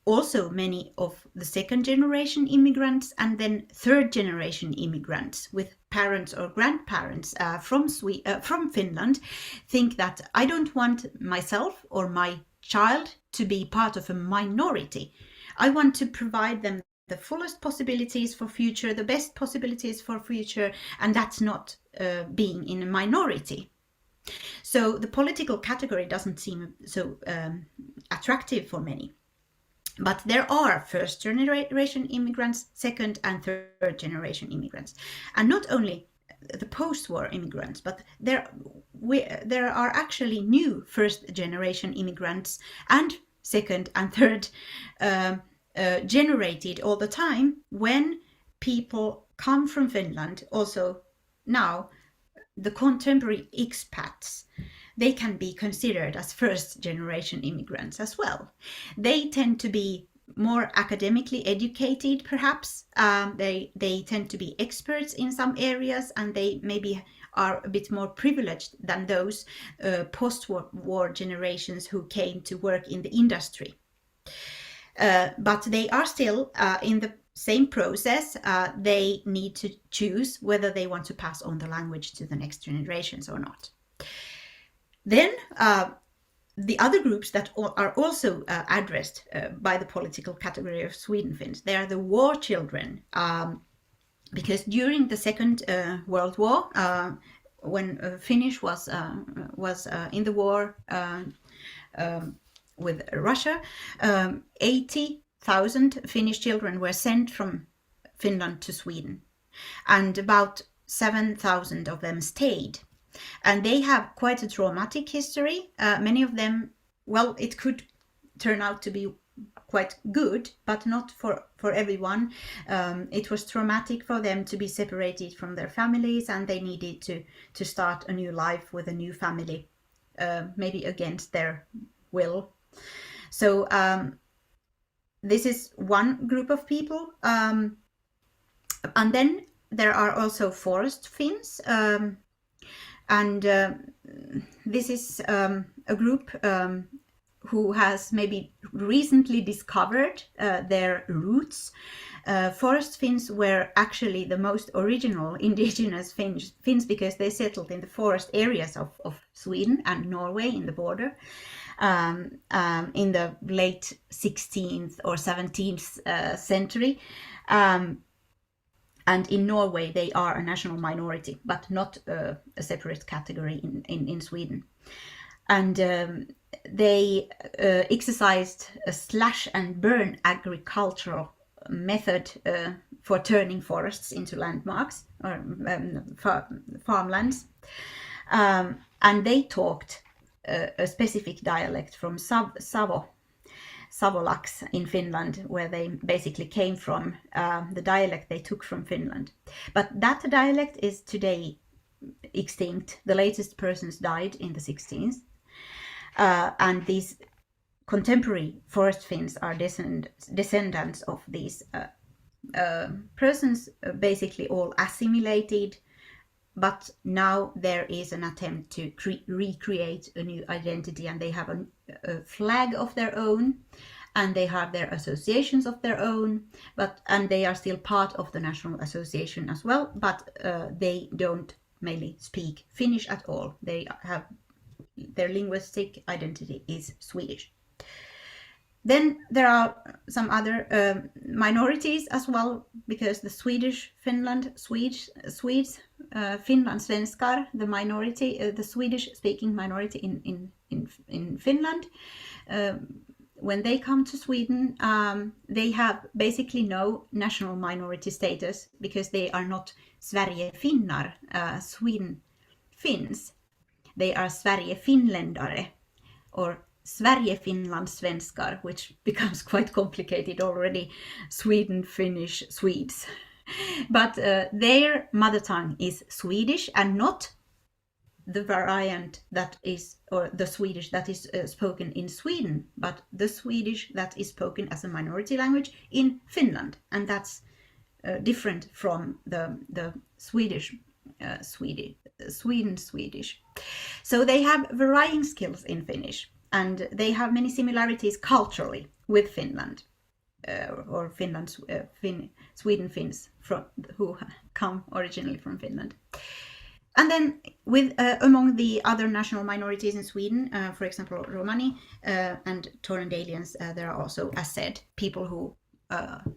Also, many of the second generation immigrants and then third generation immigrants with parents or grandparents from Finland think that I don't want myself or my child to be part of a minority. I want to provide them the fullest possibilities for future, the best possibilities for future, and that's not being in a minority. So the political category doesn't seem so attractive for many. But there are first generation immigrants, second and third generation immigrants, and not only the post-war immigrants, but there are actually new first generation immigrants and second and third generated all the time when people come from Finland. Also now the contemporary expats, they can be considered as first generation immigrants as well. They tend to be more academically educated, perhaps. They tend to be experts in some areas, and they maybe are a bit more privileged than those post-war generations who came to work in the industry. But they are still in the same process. They need to choose whether they want to pass on the language to the next generations or not. Then the other groups that are also addressed by the political category of Sweden Finns, they are the war children, because during the Second World War, when Finnish was in the war with Russia, 80,000 Finnish children were sent from Finland to Sweden, and about 7,000 of them stayed. And they have quite a traumatic history. Many of them, well, it could turn out to be quite good, but not for everyone. It was traumatic for them to be separated from their families, and they needed to start a new life with a new family, maybe against their will. So this is one group of people. And then there are also forest Finns. And this is a group who has maybe recently discovered their roots. Forest Finns were actually the most original indigenous Finns because they settled in the forest areas of Sweden and Norway in the border in the late 16th or 17th century. And in Norway, they are a national minority, but not a separate category in Sweden. And they exercised a slash and burn agricultural method for turning forests into landmarks or farmlands. And they talked a specific dialect from Savolax in Finland, where they basically came from, the dialect they took from Finland. But that dialect is today extinct. The latest persons died in the 16th. And these contemporary forest Finns are descendants of these persons, basically all assimilated. But now there is an attempt to recreate a new identity, and they have a flag of their own, and they have their associations of their own, and they are still part of the National Association as well, but they don't mainly speak Finnish at all. They have their linguistic identity is Swedish. Then there are some other minorities as well, because the Swedes, Finlandssvenskar, the minority, the Swedish-speaking minority in Finland, when they come to Sweden, they have basically no national minority status because they are not Sverige-finnar, Sweden Finns. They are Sverige-finländare or Sverige-finlandssvenskar, which becomes quite complicated already. Sweden, Finnish, Swedes. But their mother tongue is Swedish, and not the variant that is, or the Swedish that is spoken in Sweden, but the Swedish that is spoken as a minority language in Finland. And that's different from the Swedish, Sweden Swedish. So they have varying skills in Finnish. And they have many similarities culturally with Finland, or Sweden Finns who come originally from Finland. And then with among the other national minorities in Sweden, for example, Romani and Tornedalians, there are also, as said, people who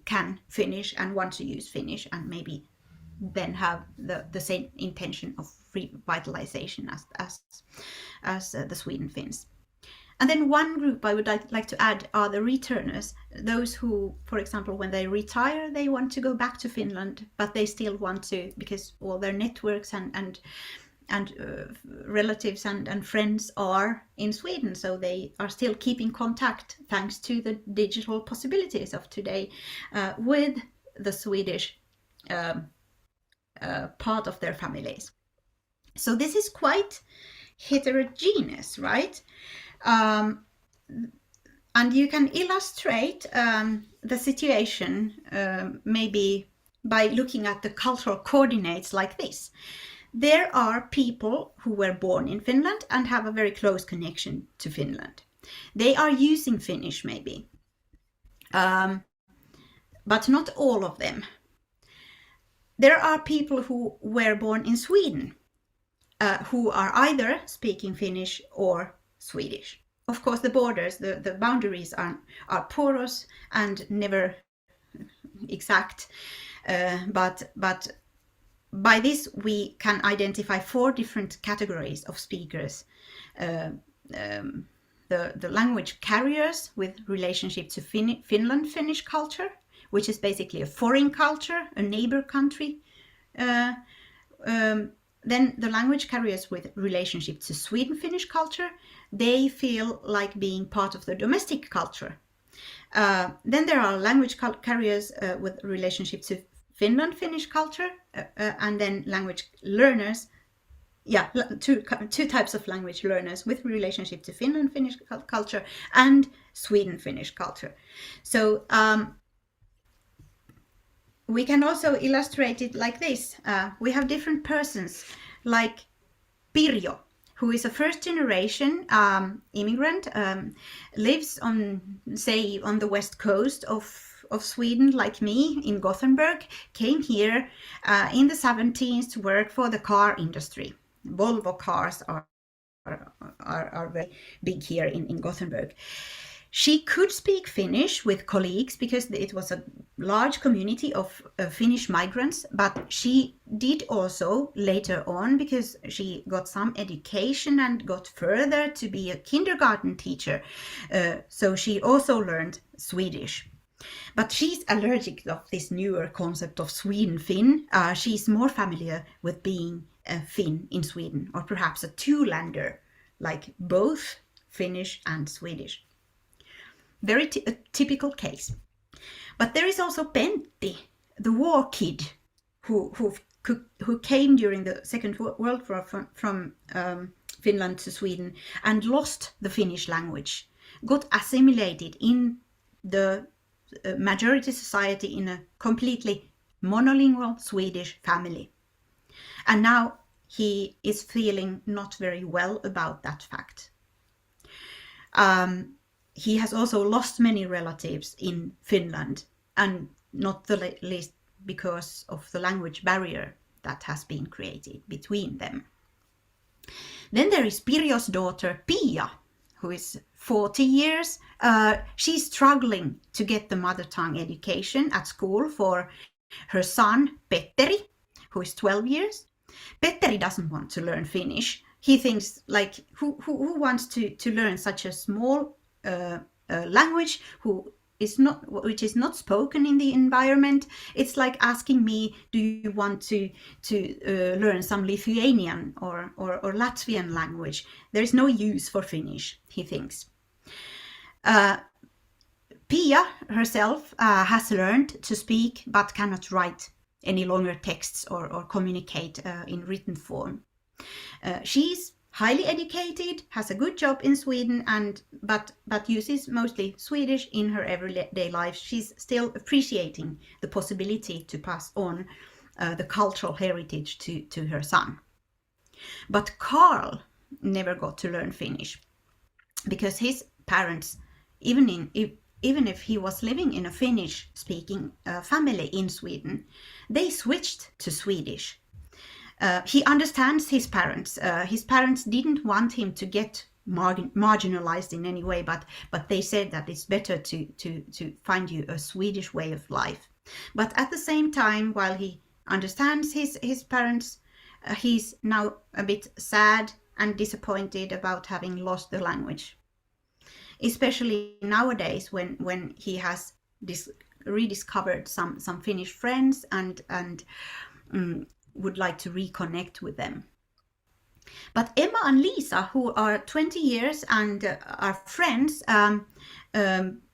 can Finnish and want to use Finnish and maybe then have the same intention of revitalization as the Sweden Finns. And then one group I would like to add are the returners, those who, for example, when they retire, they want to go back to Finland, but they still want to, because all their networks and relatives and friends are in Sweden, so they are still keeping contact thanks to the digital possibilities of today with the Swedish part of their families. So this is quite heterogeneous, right? And you can illustrate the situation maybe by looking at the cultural coordinates like this. There are people who were born in Finland and have a very close connection to Finland. They are using Finnish maybe, but not all of them. There are people who were born in Sweden who are either speaking Finnish or Swedish. Of course, the borders, the boundaries are porous and never exact, but by this we can identify 4 different categories of speakers. The language carriers with relationship to Finland Finnish culture, which is basically a foreign culture, a neighbor country. Then the language carriers with relationship to Sweden Finnish culture, they feel like being part of the domestic culture. Then there are language carriers with relationship to Finland Finnish culture, and then language learners, two types of language learners with relationship to Finland Finnish culture and Sweden Finnish culture. So we can also illustrate it like this. We have different persons like Pirjo, who is a first generation immigrant, lives on the west coast of Sweden, like me, in Gothenburg, came here in the 70s to work for the car industry. Volvo cars are very big here in Gothenburg. She could speak Finnish with colleagues because it was a large community of Finnish migrants, but she did also later on, because she got some education and got further to be a kindergarten teacher. So she also learned Swedish. But she's allergic of this newer concept of Sweden Finn. She's more familiar with being a Finn in Sweden, or perhaps a two-lander, like both Finnish and Swedish. Very a typical case. But there is also Pentti, the war kid, who came during the Second World War from Finland to Sweden and lost the Finnish language, got assimilated in the majority society in a completely monolingual Swedish family. And now he is feeling not very well about that fact. He has also lost many relatives in Finland, and not the least because of the language barrier that has been created between them. Then there is Pirjo's daughter Pia, who is 40 years. She's struggling to get the mother tongue education at school for her son Petteri, who is 12 years. Petteri doesn't want to learn Finnish. He thinks, like, who wants to learn such a small language which is not spoken in the environment? It's like asking me, do you want to learn some Lithuanian or Latvian language? There is no use for Finnish, he thinks. Pia herself has learned to speak but cannot write any longer texts or communicate in written form. She's highly educated, has a good job in Sweden, but uses mostly Swedish in her everyday life. She's still appreciating the possibility to pass on the cultural heritage to her son. But Carl never got to learn Finnish because his parents, even if he was living in a Finnish-speaking family in Sweden, they switched to Swedish. He understands his parents. His parents didn't want him to get marginalized in any way, but they said that it's better to find you a Swedish way of life. But at the same time, while he understands his parents, he's now a bit sad and disappointed about having lost the language, especially nowadays when he has rediscovered some Finnish friends and would like to reconnect with them. But Emma and Lisa, who are 20 years and are friends,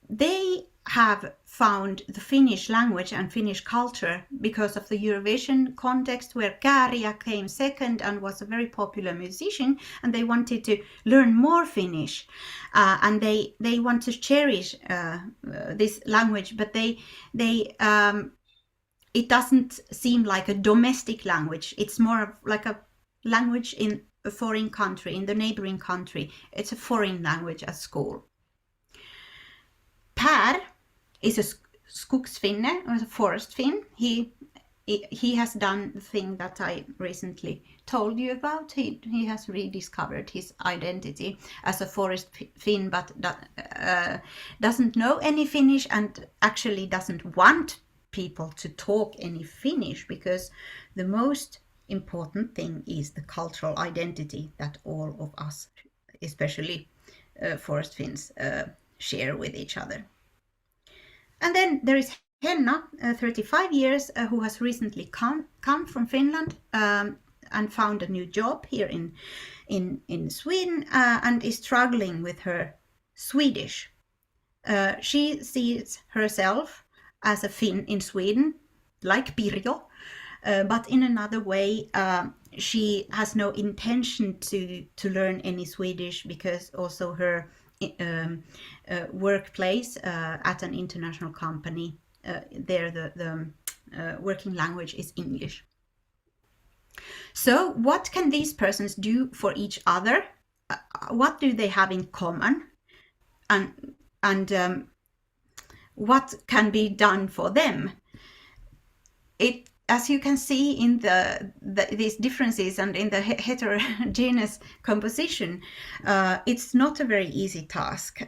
they have found the Finnish language and Finnish culture because of the Eurovision context, where Käärijä came second and was a very popular musician, and they wanted to learn more Finnish, and they want to cherish this language, but it doesn't seem like a domestic language. It's more like a language in a foreign country, in the neighboring country. It's a foreign language at school. Per is a skogsfinne, or a forest Finn. He has done the thing that I recently told you about. He has rediscovered his identity as a forest Finn, but doesn't know any Finnish and actually doesn't want people to talk any Finnish, because the most important thing is the cultural identity that all of us, especially forest Finns, share with each other. And then there is Henna, 35 years, who has recently come from Finland and found a new job here in Sweden, and is struggling with her Swedish. She sees herself as a Finn in Sweden, like Pirjo, but in another way. She has no intention to learn any Swedish, because also her workplace at an international company, there the working language is English. So what can these persons do for each other? What do they have in common? And what can be done for them? As you can see in these differences and in the heterogeneous composition, it's not a very easy task.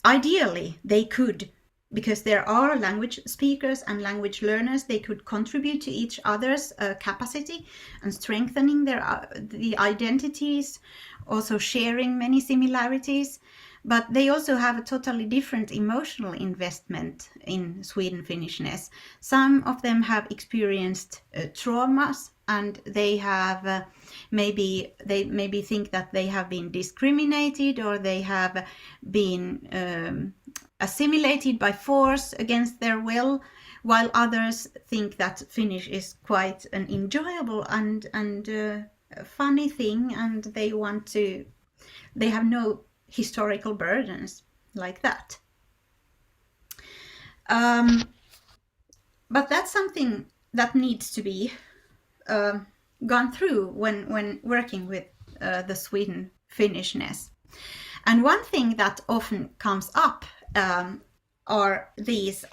Ideally, they could, because there are language speakers and language learners, they could contribute to each other's capacity and strengthening the identities, also sharing many similarities. But they also have a totally different emotional investment in Sweden Finnishness. Some of them have experienced traumas, and they have maybe think that they have been discriminated, or they have been assimilated by force against their will, while others think that Finnish is quite an enjoyable and funny thing, and they have no historical burdens like that. But that's something that needs to be gone through when working with the Sweden Finnishness. And one thing that often comes up are these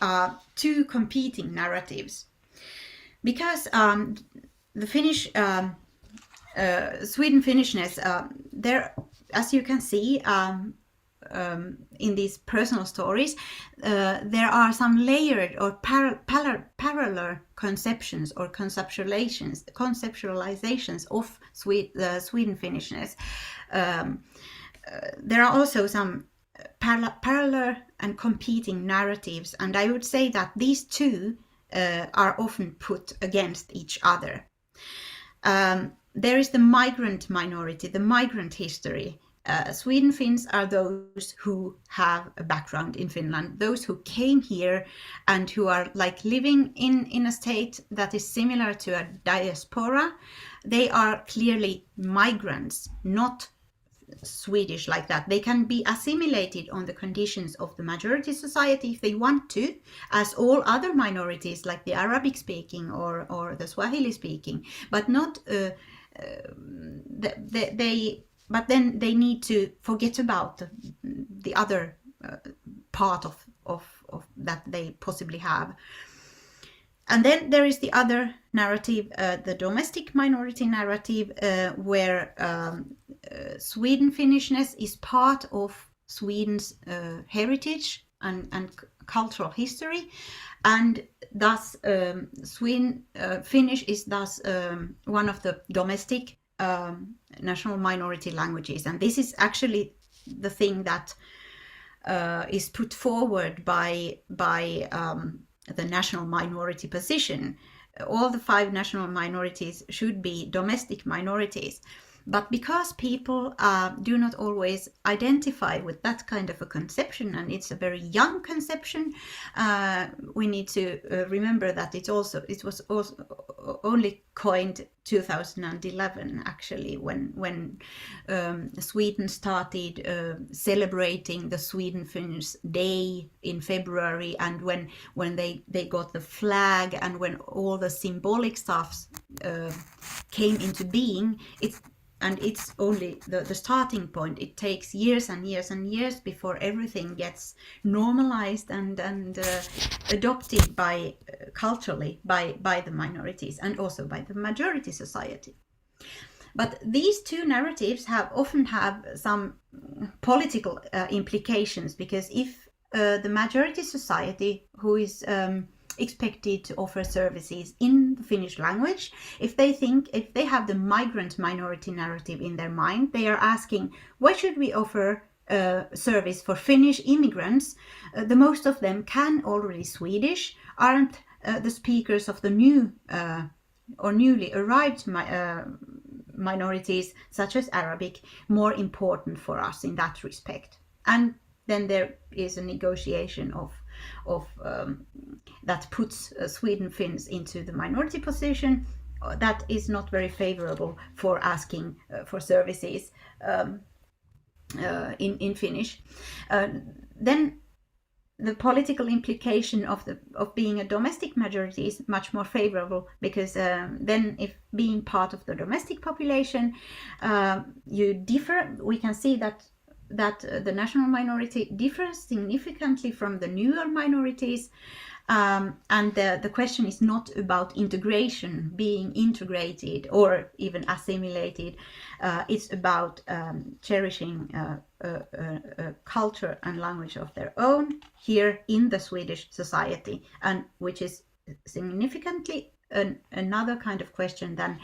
two competing narratives, because the Finnish Sweden Finnishness, there, as you can see in these personal stories, there are some layered or parallel conceptions or conceptualizations of Sweden Finnishness. There are also some parallel and competing narratives, and I would say that these two are often put against each other. There is the migrant minority, the migrant history. Sweden Finns are those who have a background in Finland, those who came here and who are like living in a state that is similar to a diaspora. They are clearly migrants, not Swedish like that. They can be assimilated on the conditions of the majority society if they want to, as all other minorities like the Arabic speaking or the Swahili speaking, but not but then they need to forget about the other part of that they possibly have. And then there is the other narrative, the domestic minority narrative, where Sweden Finnishness is part of Sweden's heritage and cultural history, and thus Finnish is thus one of the domestic national minority languages. And this is actually the thing that is put forward by the national minority position. All the 5 national minorities should be domestic minorities. But because people do not always identify with that kind of a conception, and it's a very young conception, we need to remember that it was also only coined 2011, actually, when Sweden started celebrating the Sweden Finnish Day in February, and when they got the flag, and when all the symbolic stuff came into being. It's only the starting point. It takes years and years and years before everything gets normalized and adopted culturally by the minorities and also by the majority society. But these 2 narratives often have some political implications, because if the majority society, who is expected to offer services in the Finnish language, if they have the migrant minority narrative in their mind, they are asking, why should we offer service for Finnish immigrants? The most of them can already Swedish. Aren't the speakers of the new or newly arrived minorities, such as Arabic, more important for us in that respect? And then there is a negotiation of that puts Sweden Finns into the minority position that is not very favorable for asking for services in Finnish. Then the political implication of being a domestic majority is much more favorable, because then, if being part of the domestic population, you differ. We can see that the national minority differs significantly from the newer minorities, and the question is not about integration, being integrated or even assimilated. It's about cherishing a culture and language of their own here in the Swedish society, and which is significantly another kind of question than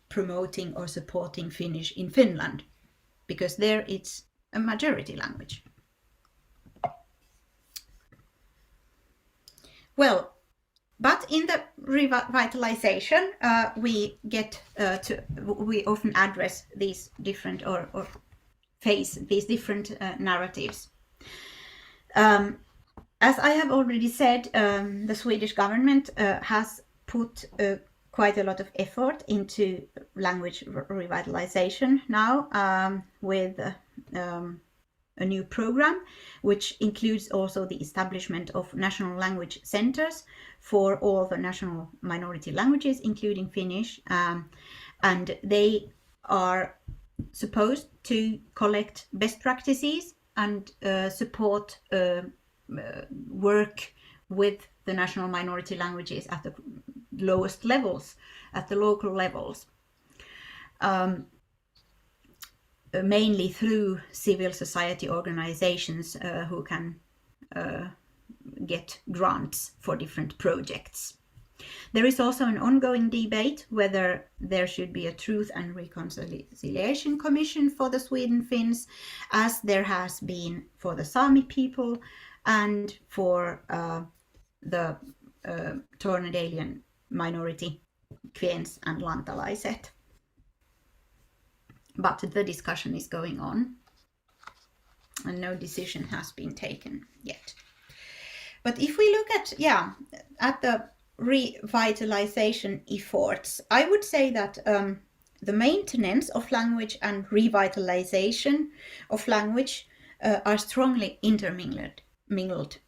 promoting or supporting Finnish in Finland, because there it's a majority language. Well, but in the revitalization, we often address these different or face these different narratives. As I have already said, the Swedish government has put quite a lot of effort into language revitalization now, with a new program, which includes also the establishment of national language centers for all the national minority languages, including Finnish, and they are supposed to collect best practices and support work with the national minority languages at the lowest levels, at the local levels, mainly through civil society organizations who can get grants for different projects. There is also an ongoing debate whether there should be a Truth and Reconciliation Commission for the Sweden Finns, as there has been for the Sami people and for the Tornedalian minority, Kveens and Lantalaiset. But the discussion is going on and no decision has been taken yet. But if we look at the revitalization efforts, I would say that the maintenance of language and revitalization of language are strongly intermingled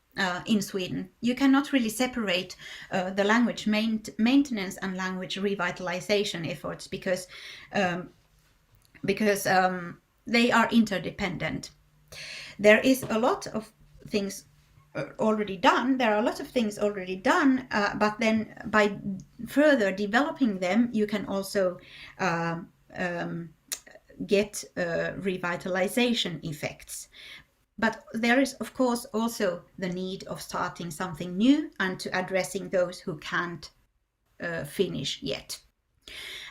in Sweden. You cannot really separate the language maintenance and language revitalization efforts, because they are interdependent. There is a lot of things already done. There are a lot of things already done, but then by further developing them, you can also get revitalization effects. But there is, of course, also the need of starting something new and to addressing those who can't finish yet.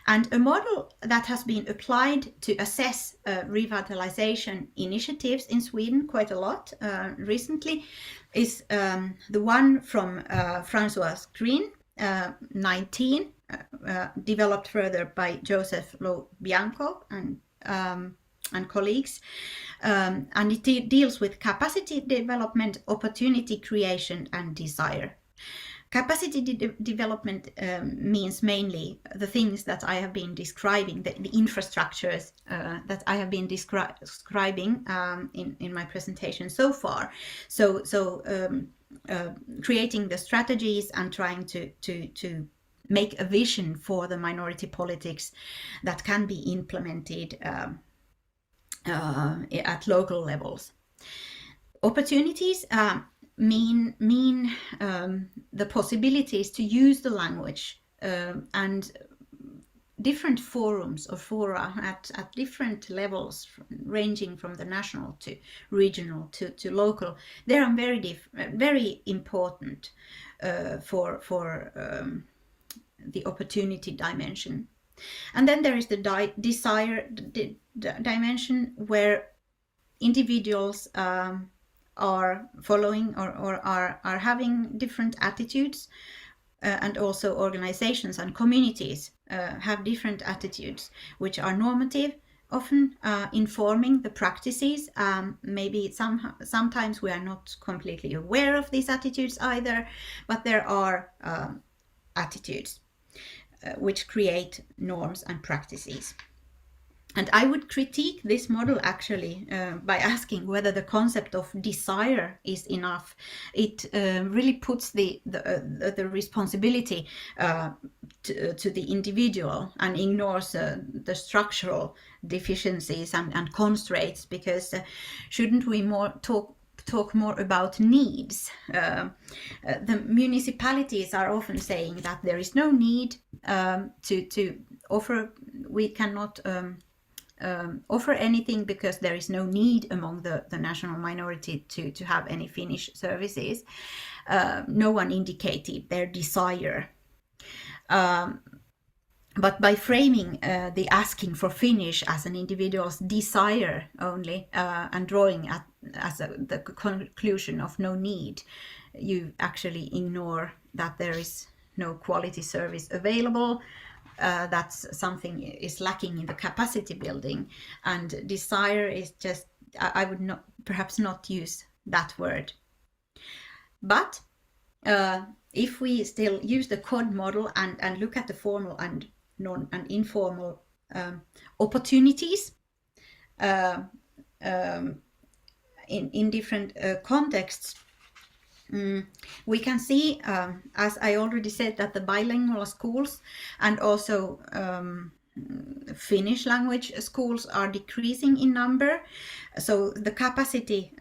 And a model that has been applied to assess revitalization initiatives in Sweden quite a lot recently is the one from François Green, 19, developed further by Joseph Lo Bianco and colleagues. And it deals with capacity development, opportunity creation, and desire. Capacity development means mainly the things that I have been describing, the infrastructures that I have been describing in my presentation so far. So creating the strategies and trying to make a vision for the minority politics that can be implemented at local levels. Opportunities mean the possibilities to use the language and different forums or fora at different levels, ranging from the national to regional to local. They are very important for the opportunity dimension. And then there is the desire dimension, where individuals are following or are having different attitudes, and also organizations and communities have different attitudes which are normative, often informing the practices. Maybe sometimes we are not completely aware of these attitudes either, but there are attitudes which create norms and practices. And I would critique this model actually by asking whether the concept of desire is enough. It really puts the responsibility to the individual and ignores the structural deficiencies and constraints, because shouldn't we talk more about needs? The municipalities are often saying that there is no need to offer. We cannot offer anything because there is no need among the national minority to have any Finnish services. No one indicated their desire. But by framing the asking for Finnish as an individual's desire only and drawing as the conclusion of no need, you actually ignore that there is no quality service available. That's something is lacking in the capacity building, and desire is just, I would not perhaps not use that word. But if we still use the COD model and look at the formal and non and informal opportunities in different contexts, we can see, as I already said, that the bilingual schools and also Finnish language schools are decreasing in number. So the capacity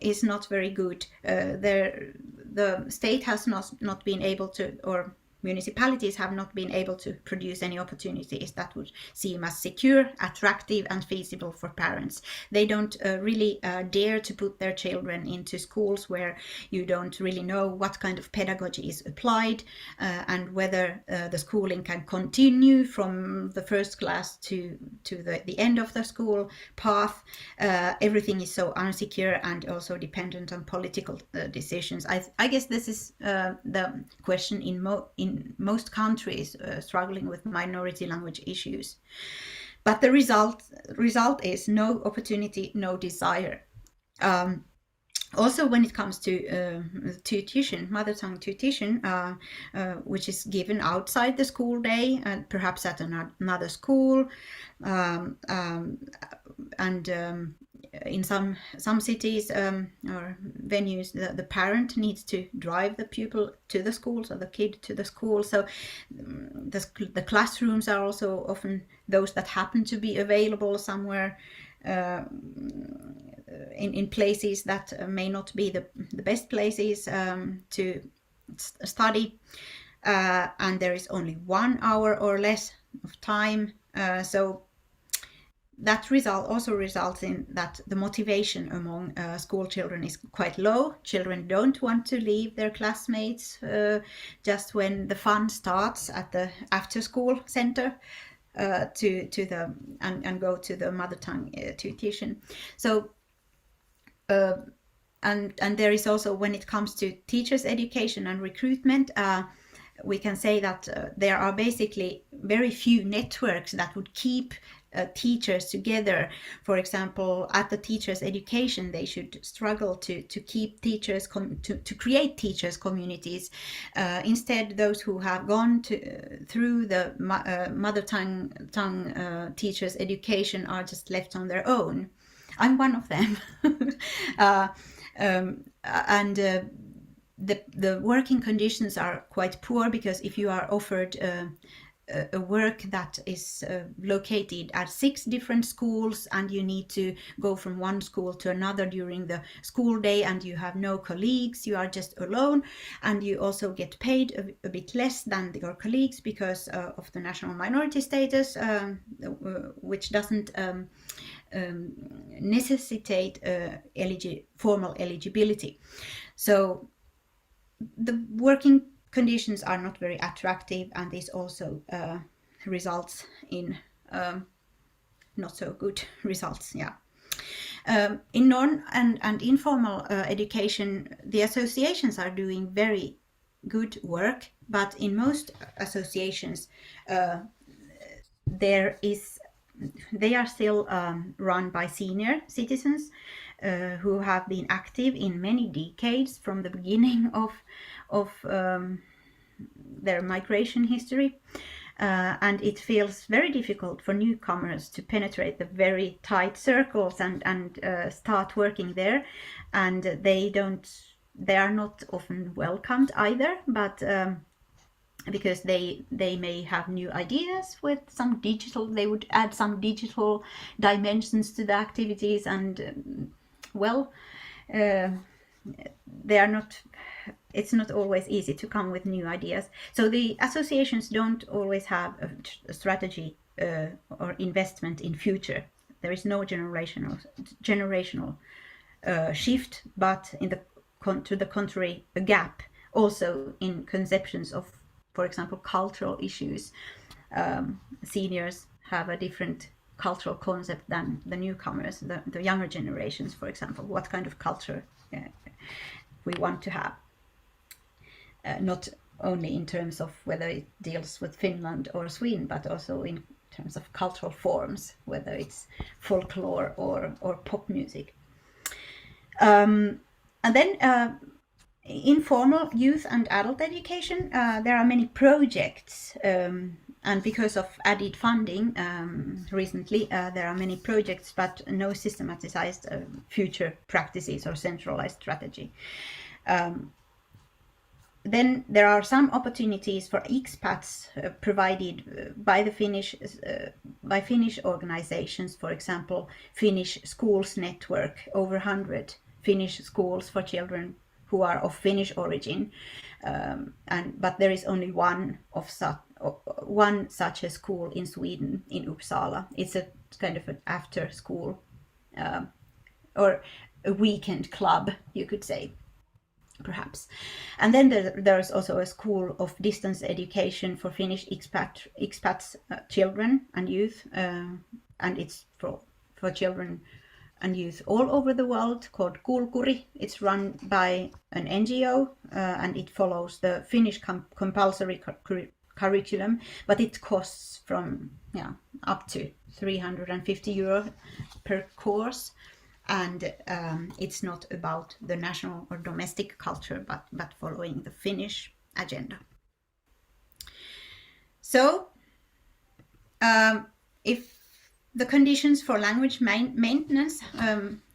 is not very good. The state has not been able to, or municipalities have not been able to produce any opportunities that would seem as secure, attractive, and feasible for parents. They don't really dare to put their children into schools where you don't really know what kind of pedagogy is applied and whether the schooling can continue from the first class to the end of the school path. Everything is so unsecure and also dependent on political decisions. I guess this is the question in most countries struggling with minority language issues. But the result is no opportunity, no desire. Also, when it comes to tuition, mother tongue tuition, which is given outside the school day and perhaps at another school, and in some cities or venues, the parent needs to drive the pupil to the school, so the kid to the school. So the classrooms are also often those that happen to be available somewhere in places that may not be the best places to study, and there is only 1 hour or less of time. So that also results in that the motivation among school children is quite low. Children don't want to leave their classmates just when the fun starts at the after school center and go to the mother tongue tuition. So and there is also, when it comes to teachers' education and recruitment, we can say that there are basically very few networks that would keep teachers together. For example, at the teachers' education, they should struggle to keep teachers, to create teachers' communities. Instead, those who have gone through the mother tongue teachers' education are just left on their own. I'm one of them. The working conditions are quite poor, because if you are offered a work that is located at 6 different schools, and you need to go from one school to another during the school day, and you have no colleagues, you are just alone, and you also get paid a bit less than your colleagues because of the national minority status, which doesn't necessitate formal eligibility. So the working conditions are not very attractive, and this also results in not so good results. In non and informal education, the associations are doing very good work, but in most associations they are still run by senior citizens who have been active in many decades from the beginning of their migration history, and it feels very difficult for newcomers to penetrate the very tight circles and start working there, and they are not often welcomed either, but because they may have new ideas with they would add some digital dimensions to the activities, and it's not always easy to come with new ideas. So the associations don't always have a strategy or investment in future. There is no generational shift, but to the contrary, a gap also in conceptions of, for example, cultural issues. Seniors have a different cultural concept than the newcomers, the younger generations, for example, what kind of culture we want to have. Not only in terms of whether it deals with Finland or Sweden, but also in terms of cultural forms, whether it's folklore or pop music. And then informal youth and adult education, there are many projects, and because of added funding recently, there are many projects, but no systematized future practices or centralized strategy. Then there are some opportunities for expats provided by the Finnish organizations, for example, Finnish Schools Network, over 100 Finnish schools for children who are of Finnish origin, but there is only one such a school in Sweden, in Uppsala. It's a kind of an after school or a weekend club, you could say, perhaps. And then there's also a school of distance education for Finnish expats children and youth, and it's for children and youth all over the world, called Kulkuri. It's run by an NGO, and it follows the Finnish compulsory curriculum, but it costs from up to €350 per course, and it's not about the national or domestic culture, but following the Finnish agenda. So if the conditions for language maintenance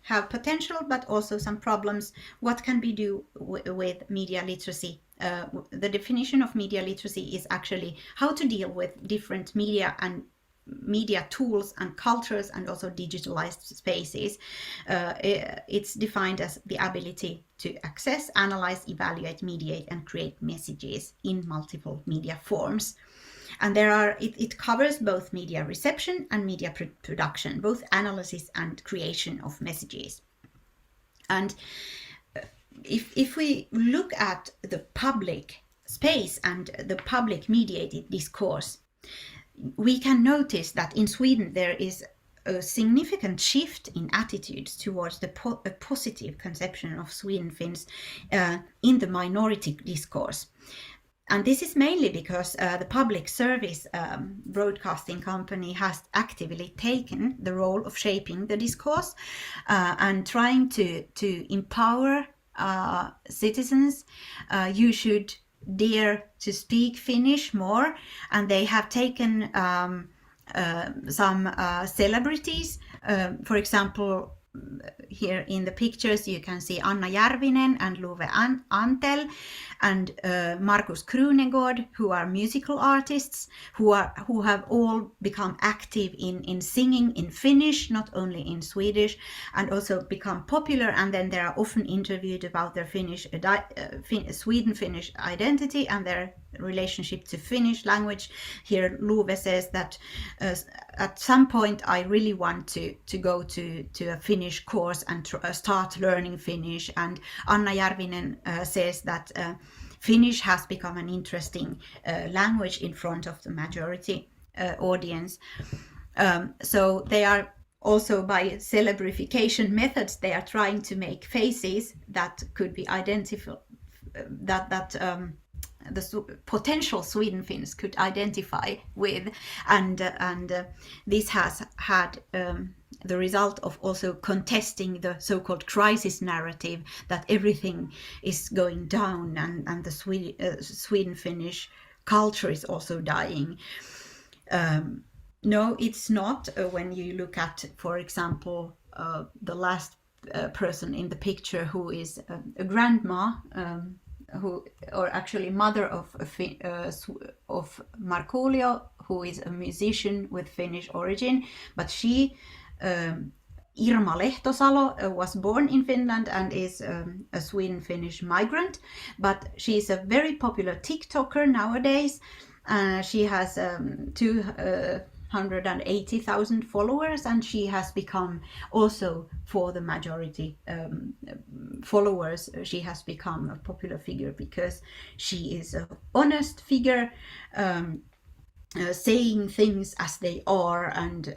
have potential, but also some problems, what can we do with media literacy? The definition of media literacy is actually how to deal with different media and media tools and cultures and also digitalized spaces. It's defined as the ability to access, analyze, evaluate, mediate, and create messages in multiple media forms. And it covers both media reception and media production, both analysis and creation of messages. And if we look at the public space and the public mediated discourse, we can notice that in Sweden there is a significant shift in attitudes towards a positive conception of Sweden Finns in the minority discourse. And this is mainly because the public service broadcasting company has actively taken the role of shaping the discourse and trying to empower citizens. You should dare to speak Finnish more, and they have taken some celebrities. For example, here in the pictures you can see Anna Järvinen and Love Antel and Markus Krunegård, who are musical artists who have all become active in singing in Finnish, not only in Swedish, and also become popular. And then they are often interviewed about their Sweden-Finnish identity and their relationship to Finnish language. Here Love says that at some point I really want to go to a Finnish course and start learning Finnish. And Anna Järvinen says that Finnish has become an interesting language in front of the majority audience. So they are also, by celebrification methods, they are trying to make faces that could be identified, that the potential Sweden Finns could identify with, and this has had the result of also contesting the so-called crisis narrative that everything is going down and the Sweden Finnish culture is also dying. No, it's not. When you look at, for example, the last person in the picture, who is a grandma, or actually mother of Markoolio, who is a musician with Finnish origin, but she, Irma Lehtosalo, was born in Finland and is a Sweden-Finnish migrant, but she's a very popular TikToker nowadays. She has 280,000 followers, and she has become also, for the majority followers, she has become a popular figure because she is an honest figure, saying things as they are and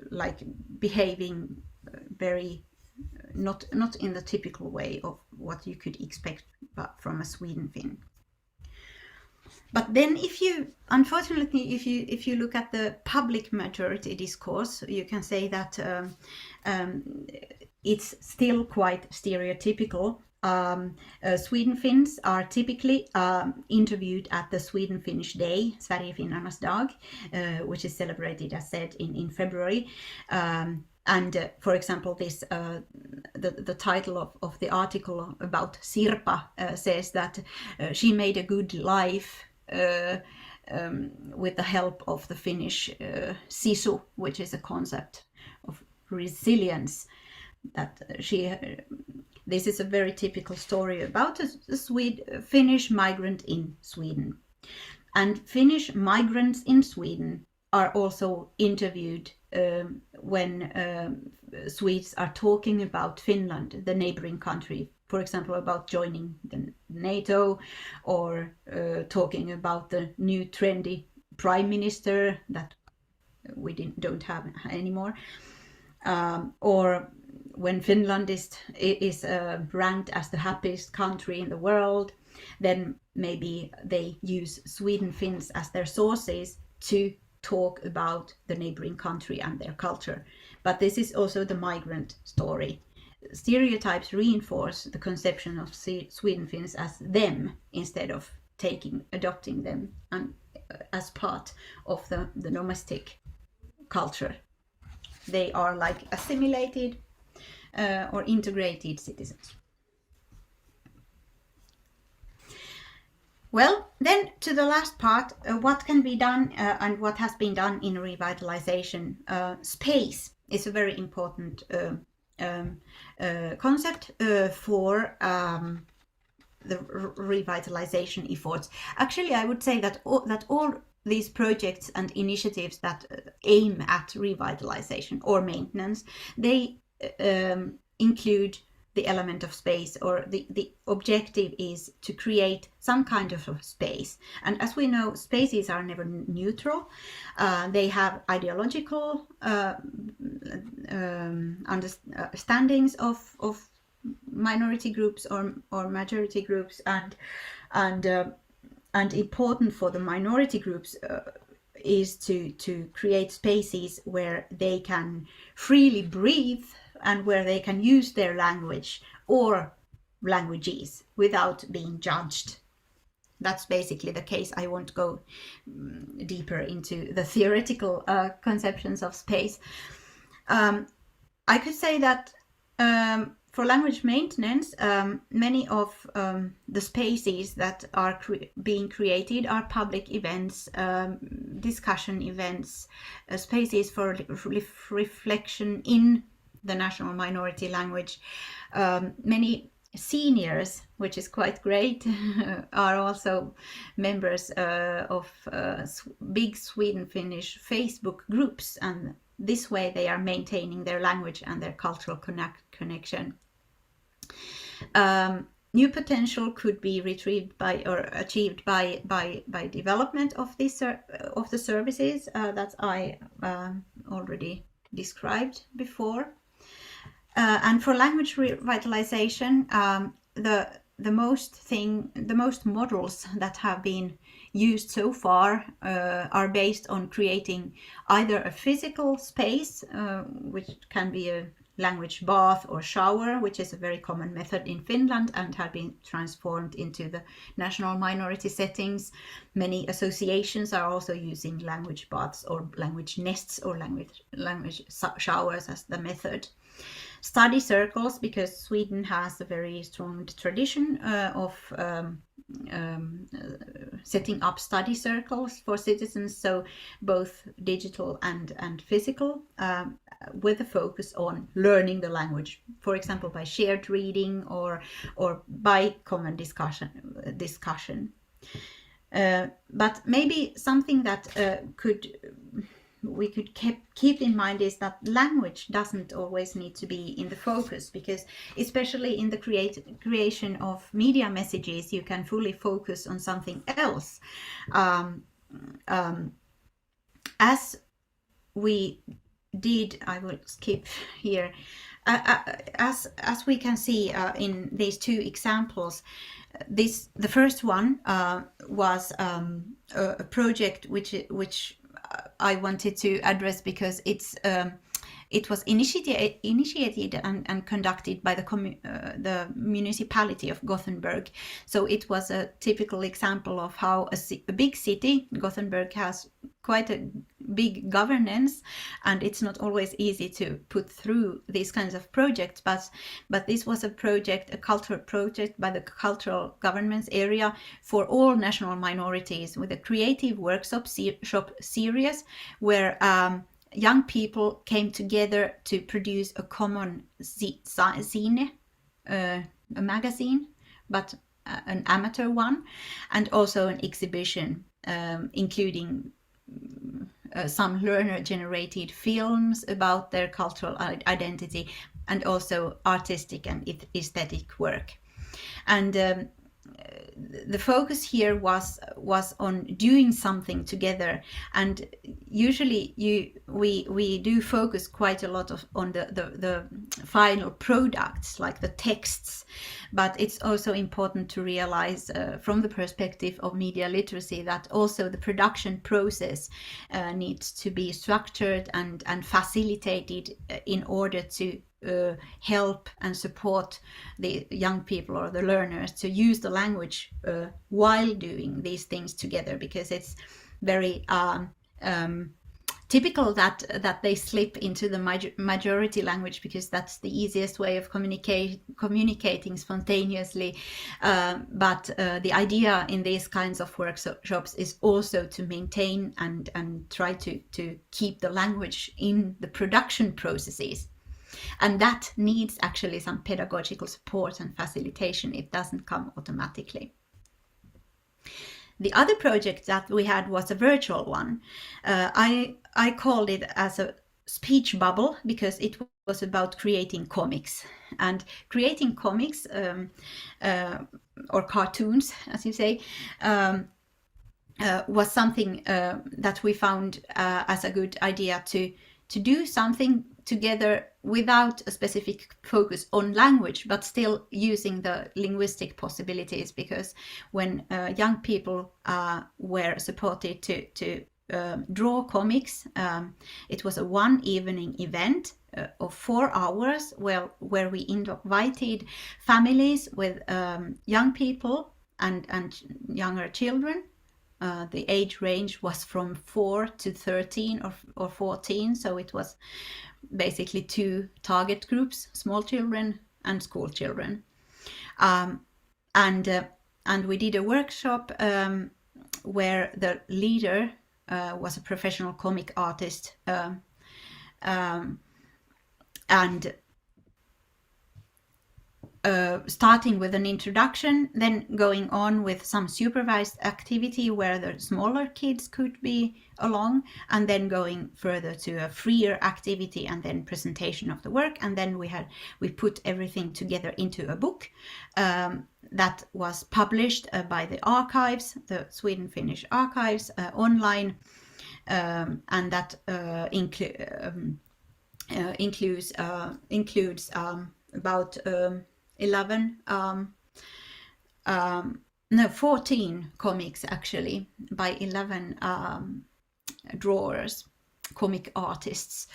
like behaving very not in the typical way of what you could expect from a Sweden Finn. But then if you look at the public majority discourse, you can say that it's still quite stereotypical. Sweden Finns are typically interviewed at the Sweden Finnish Day, Sverigefinnarnas dag, which is celebrated, as said, in February. And for example, this the title of the article about Sirpa says that she made a good life with the help of the Finnish sisu, which is a concept of resilience. That this is a very typical story about a Finnish migrant in Sweden. And Finnish migrants in Sweden are also interviewed when Swedes are talking about Finland, the neighboring country, for example, about joining the NATO, or talking about the new trendy prime minister that we don't have anymore, or when Finland is ranked as the happiest country in the world, then maybe they use Sweden Finns as their sources to talk about the neighboring country and their culture. But this is also the migrant story. Stereotypes reinforce the conception of Sweden Finns as them instead of adopting them and as part of the domestic culture. They are like assimilated or integrated citizens. Well, then to the last part, what can be done and what has been done in revitalization. Space is a very important concept for the revitalization efforts. Actually, I would say that all these projects and initiatives that aim at revitalization or maintenance, they include the element of space, or the objective is to create some kind of a space. And as we know, spaces are never neutral. They have ideological understandings of minority groups or majority groups, and important for the minority groups is to create spaces where they can freely breathe and where they can use their language or languages without being judged. That's basically the case. I won't go deeper into the theoretical conceptions of space. I could say that for language maintenance, many of the spaces that are being created are public events, discussion events, spaces for reflection in the national minority language. Many seniors, which is quite great, are also members of big Sweden-Finnish Facebook groups, and this way they are maintaining their language and their cultural connection. New potential could be retrieved by or achieved by development of this of the services that I already described before. And for language revitalization, the most models that have been used so far are based on creating either a physical space, which can be a language bath or shower, which is a very common method in Finland and have been transformed into the national minority settings. Many associations are also using language baths or language nests or language showers as the method. Study circles, because Sweden has a very strong tradition of setting up study circles for citizens, so both digital and physical, with a focus on learning the language, for example by shared reading or by common discussion. But maybe something that we could keep in mind is that language doesn't always need to be in the focus, because especially in the creation of media messages, you can fully focus on something else. As we did, I will skip here, as we can see in these two examples, the first one was a project which I wanted to address because it was initiated and conducted by the municipality of Gothenburg. So it was a typical example of how a big city, Gothenburg, has quite a big governance, and it's not always easy to put through these kinds of projects. But this was a cultural project by the cultural governments area for all national minorities, with a creative workshop series where young people came together to produce a common zine, a magazine, but an amateur one, and also an exhibition including some learner-generated films about their cultural identity, and also artistic and aesthetic work. And the focus here was on doing something together, and usually we do focus quite a lot on the final products, like the texts, but it's also important to realize from the perspective of media literacy that also the production process needs to be structured and facilitated in order to help and support the young people or the learners to use the language while doing these things together, because it's very typical that they slip into the majority language because that's the easiest way of communicating spontaneously. But the idea in these kinds of workshops is also to maintain and try to keep the language in the production processes. And that needs actually some pedagogical support and facilitation. It doesn't come automatically. The other project that we had was a virtual one. I called it as a speech bubble because it was about creating comics. And creating comics, or cartoons, as you say, was something that we found as a good idea to do something together without a specific focus on language, but still using the linguistic possibilities, because when young people were supported to draw comics, it was a one evening event of 4 hours where we invited families with young people and younger children. The age range was from 4 to 13 or 14, so it was basically 2 target groups: small children and school children. And we did a workshop where the leader was a professional comic artist, and starting with an introduction, then going on with some supervised activity where the smaller kids could be along, and then going further to a freer activity and then presentation of the work. And then we put everything together into a book that was published by the archives, the Sweden-Finnish archives, online, and that includes about 14 comics actually, by 11 drawers, comic artists.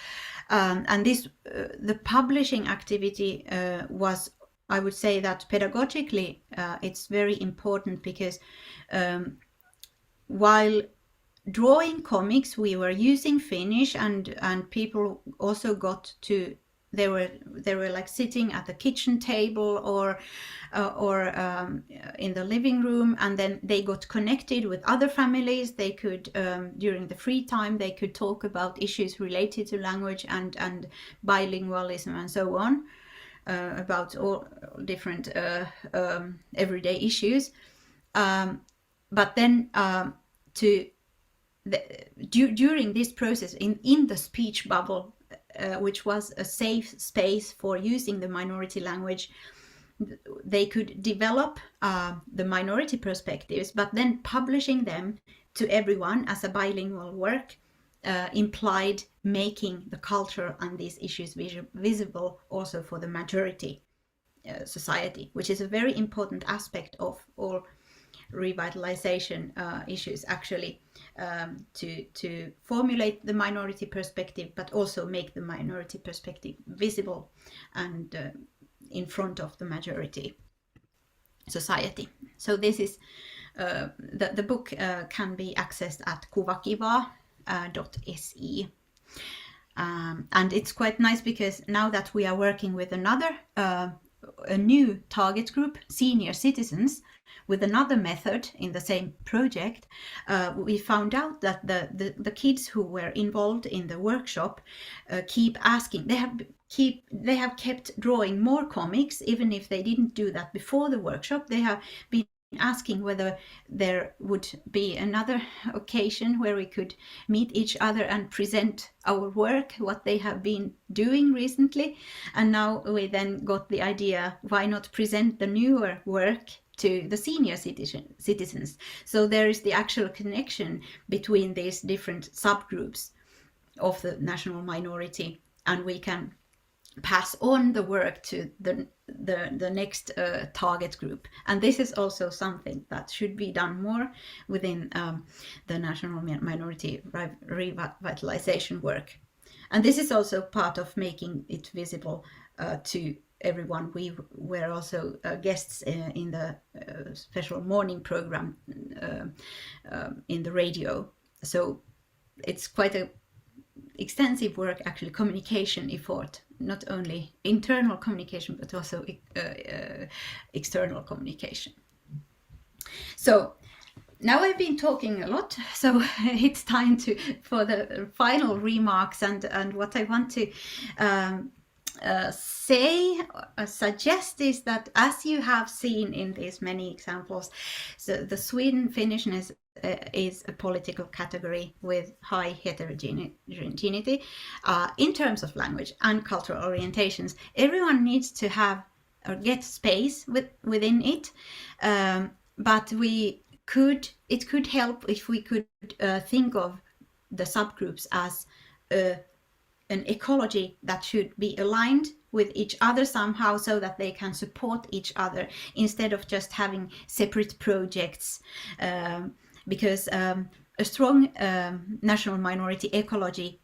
And this, the publishing activity was, I would say that pedagogically it's very important because while drawing comics we were using Finnish, and people also got to, they were like sitting at the kitchen table or in the living room, and then they got connected with other families. They could during the free time they could talk about issues related to language and bilingualism and so on, about all different everyday issues. But then during this process in the speech bubble, which was a safe space for using the minority language, they could develop the minority perspectives, but then publishing them to everyone as a bilingual work implied making the culture and these issues visible also for the majority society, which is a very important aspect of all revitalization issues, actually, to formulate the minority perspective, but also make the minority perspective visible and in front of the majority society. So this is the book can be accessed at kuvakiva.se. And it's quite nice because now that we are working with a new target group, senior citizens, with another method in the same project, we found out that the kids who were involved in the workshop keep asking. They have kept drawing more comics, even if they didn't do that before the workshop. They have been asking whether there would be another occasion where we could meet each other and present our work, what they have been doing recently. And now we then got the idea, why not present the newer work to the senior citizens? So there is the actual connection between these different subgroups of the national minority, and we can pass on the work to the next target group. And this is also something that should be done more within the national minority revitalization work. And this is also part of making it visible to everyone. We were also guests in the special morning program in the radio. So it's quite a extensive work, actually, communication effort, not only internal communication but also external communication. So now I've been talking a lot, so it's time for the final remarks, and what I want to suggest is that, as you have seen in these many examples, so the Sweden Finnishness is a political category with high heterogeneity in terms of language and cultural orientations. Everyone needs to have or get space within it, but it could help if we could think of the subgroups as an ecology that should be aligned with each other somehow, so that they can support each other instead of just having separate projects, because a strong national minority ecology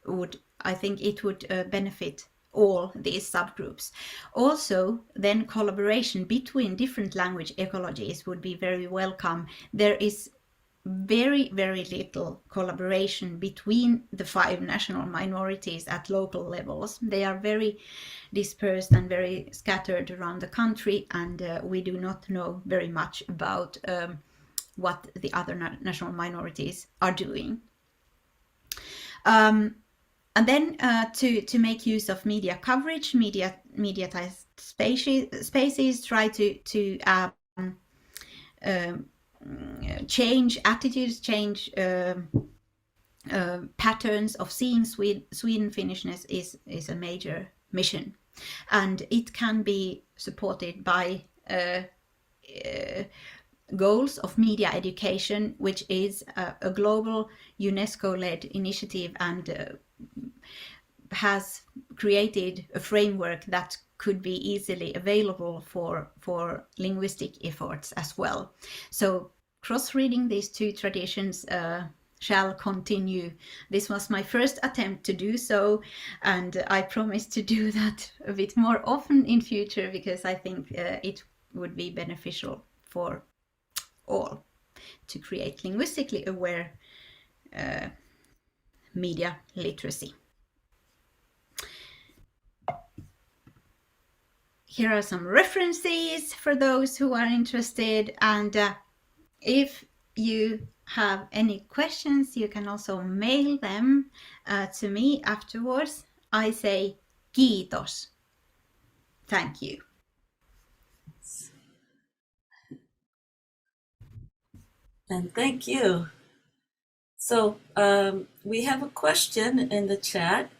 I think it would benefit all these subgroups. Also, then collaboration between different language ecologies would be very welcome. There is very, very little collaboration between the 5 national minorities at local levels. They are very dispersed and very scattered around the country, and we do not know very much about what the other national minorities are doing. And then to make use of media coverage, mediatized spaces, try to change attitudes, change patterns of seeing Sweden Finnishness is a major mission, and it can be supported by goals of media education, which is a global UNESCO-led initiative, and has created a framework that could be easily available for linguistic efforts as well. So cross-reading these 2 traditions shall continue. This was my first attempt to do so, and I promise to do that a bit more often in future, because I think it would be beneficial for all to create linguistically aware media literacy. Here are some references for those who are interested, and if you have any questions, you can also mail them to me afterwards. I say kiitos. Thank you. And thank you. So we have a question in the chat.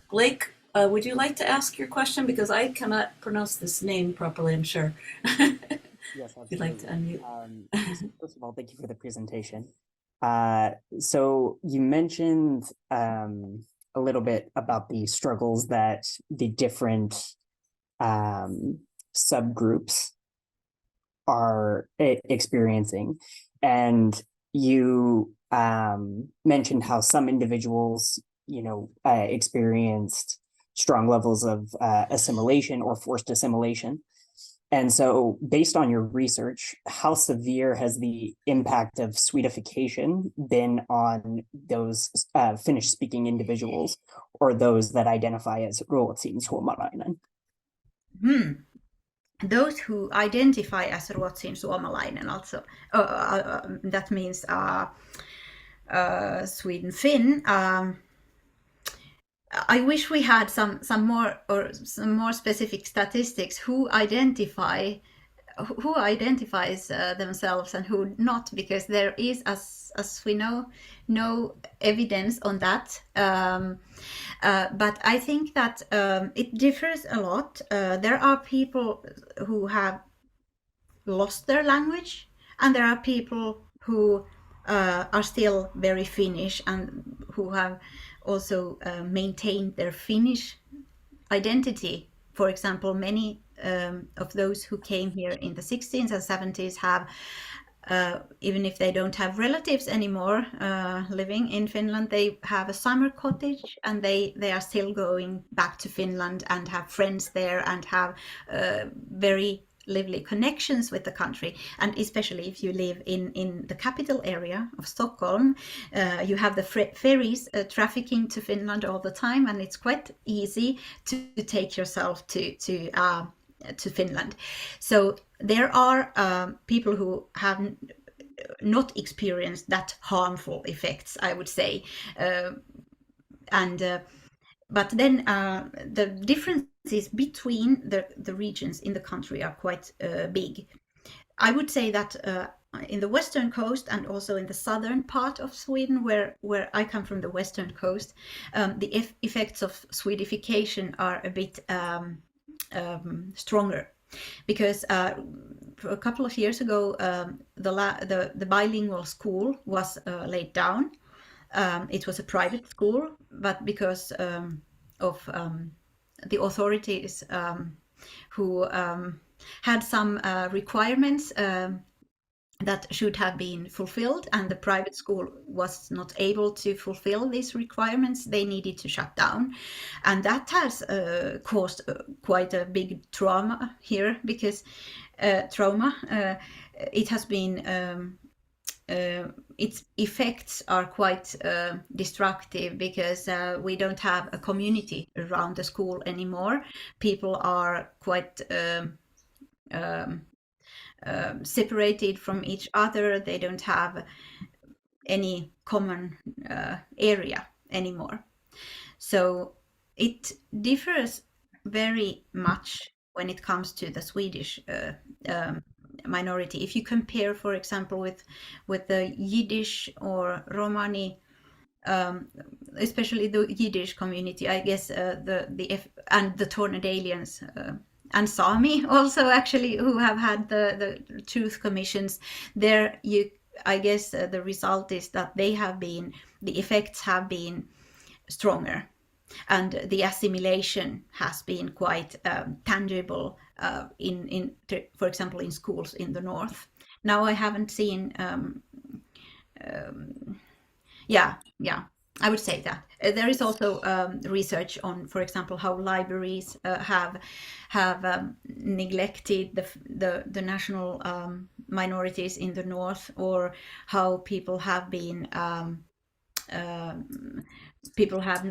Blake, would you like to ask your question? Because I cannot pronounce this name properly, I'm sure. Yes, absolutely. If you'd like to unmute. First of all, thank you for the presentation. So you mentioned a little bit about the struggles that the different subgroups are experiencing, and you mentioned how some individuals, experienced strong levels of assimilation or forced assimilation. And so, based on your research, how severe has the impact of Swedification been on those Finnish-speaking individuals, or those that identify as Ruotsin suomalainen? Those who identify as Ruotsin suomalainen, also that means Sweden Finn. I wish we had some more specific statistics who identifies themselves and who not, because there is, as we know, no evidence on that. But I think that it differs a lot. There are people who have lost their language, and there are people who are still very Finnish and who have also maintained their Finnish identity. For example, many of those who came here in the 60s and 70s have, even if they don't have relatives anymore living in Finland, they have a summer cottage, and they are still going back to Finland and have friends there and have very lively connections with the country, and especially if you live in the capital area of Stockholm, you have the ferries trafficking to Finland all the time, and it's quite easy to take yourself to Finland. So there are people who have not experienced that harmful effects, I would say, but then the differences between the regions in the country are quite big. I would say that in the western coast and also in the southern part of Sweden, where I come from, the western coast, the effects of Swedification are a bit stronger, because a couple of years ago the bilingual school was laid down. It was a private school, but because of the authorities who had some requirements that should have been fulfilled, and the private school was not able to fulfill these requirements, they needed to shut down. And that has caused quite a big trauma here, because it has been its effects are quite destructive, because we don't have a community around the school anymore. People are quite separated from each other. They don't have any common area anymore. So it differs very much when it comes to the Swedish minority. If you compare, for example, with the Yiddish or Romani, especially the Yiddish community, I guess, and the Tornedalians and Sami also, actually, who have had the truth commissions, there I guess the result is that the effects have been stronger, and the assimilation has been quite tangible for example, in schools in the north. Now I haven't seen I would say that there is also research on, for example, how libraries have neglected the national minorities in the north, or how people have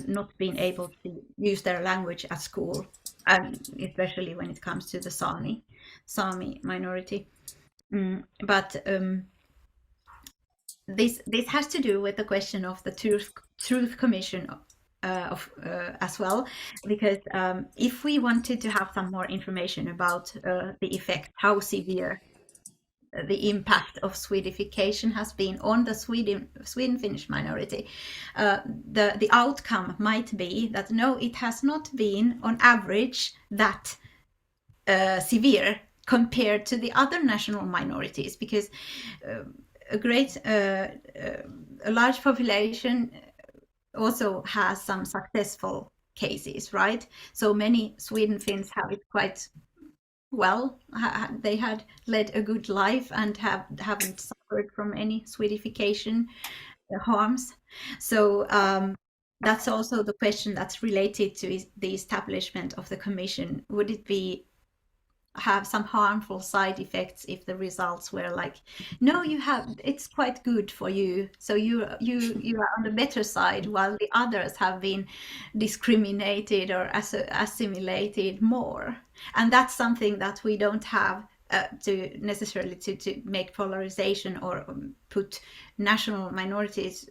not been able to use their language at school, and especially when it comes to the Sami minority. But this has to do with the question of the truth commission as well, because if we wanted to have some more information about the effect, how severe the impact of Swedification has been on the Sweden-Finnish minority, the outcome might be that no, it has not been on average that severe compared to the other national minorities, because a large population also has some successful cases, right? So many Sweden Finns have it quite well. They had led a good life and haven't suffered from any Swedification harms. So that's also the question that's related to the establishment of the commission. Would it have some harmful side effects if the results were like, no, it's quite good for you, so you are on the better side, while the others have been discriminated or assimilated more? And that's something that we don't have to necessarily to make polarization or put national minorities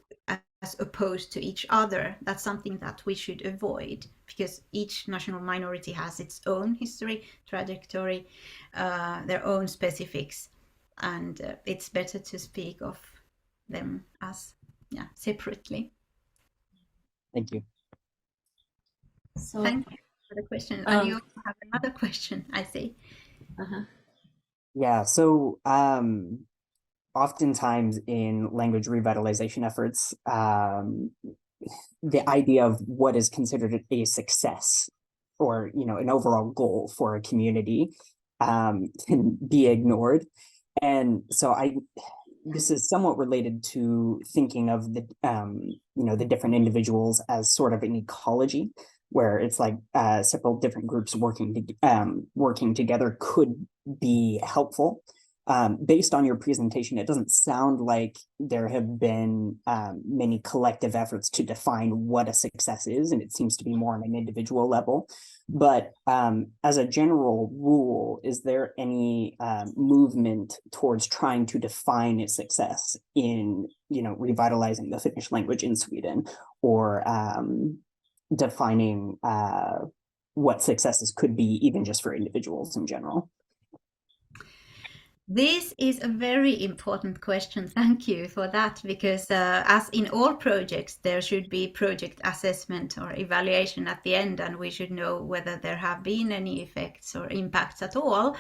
as opposed to each other. That's something that we should avoid, because each national minority has its own history, trajectory, their own specifics, and it's better to speak of them as separately. Thank you. So, thank you for the question. And you also have another question, I see. Yeah, so oftentimes in language revitalization efforts, the idea of what is considered a success, or an overall goal for a community, can be ignored. And so this is somewhat related to thinking of the different individuals as sort of an ecology where it's like several different groups working together could be helpful. Based on your presentation, it doesn't sound like there have been many collective efforts to define what a success is, and it seems to be more on an individual level. But as a general rule, is there any movement towards trying to define a success in, revitalizing the Finnish language in Sweden, or defining what successes could be, even just for individuals in general? This is a very important question. Thank you for that, because as in all projects, there should be project assessment or evaluation at the end, and we should know whether there have been any effects or impacts at all.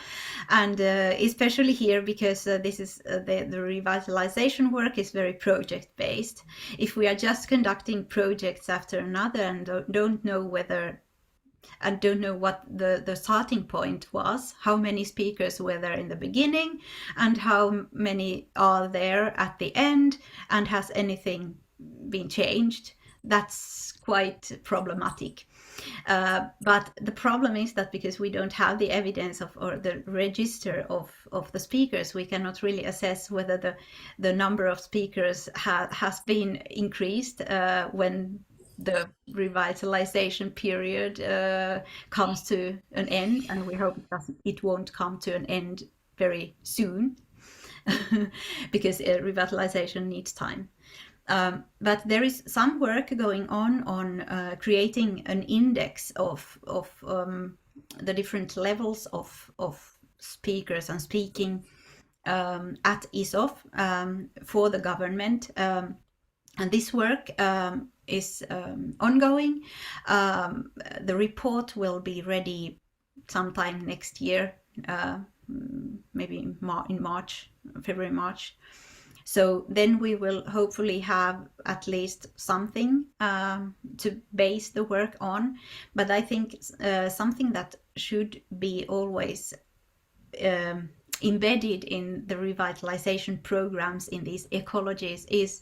And especially here, because this is the revitalization work is very project based. If we are just conducting projects after another and don't know whether and don't know what the starting point was, how many speakers were there in the beginning and how many are there at the end, and has anything been changed, that's quite problematic. But the problem is that because we don't have the evidence or the register of the speakers, we cannot really assess whether the number of speakers has been increased when the revitalization period comes to an end, and we hope it won't come to an end very soon because revitalization needs time. But there is some work going on creating an index of the different levels of speakers and speaking at ISOF for the government. And this work is ongoing. The report will be ready sometime next year, maybe in March, February, March. So then we will hopefully have at least something to base the work on. But I think something that should be always embedded in the revitalization programs in these ecologies is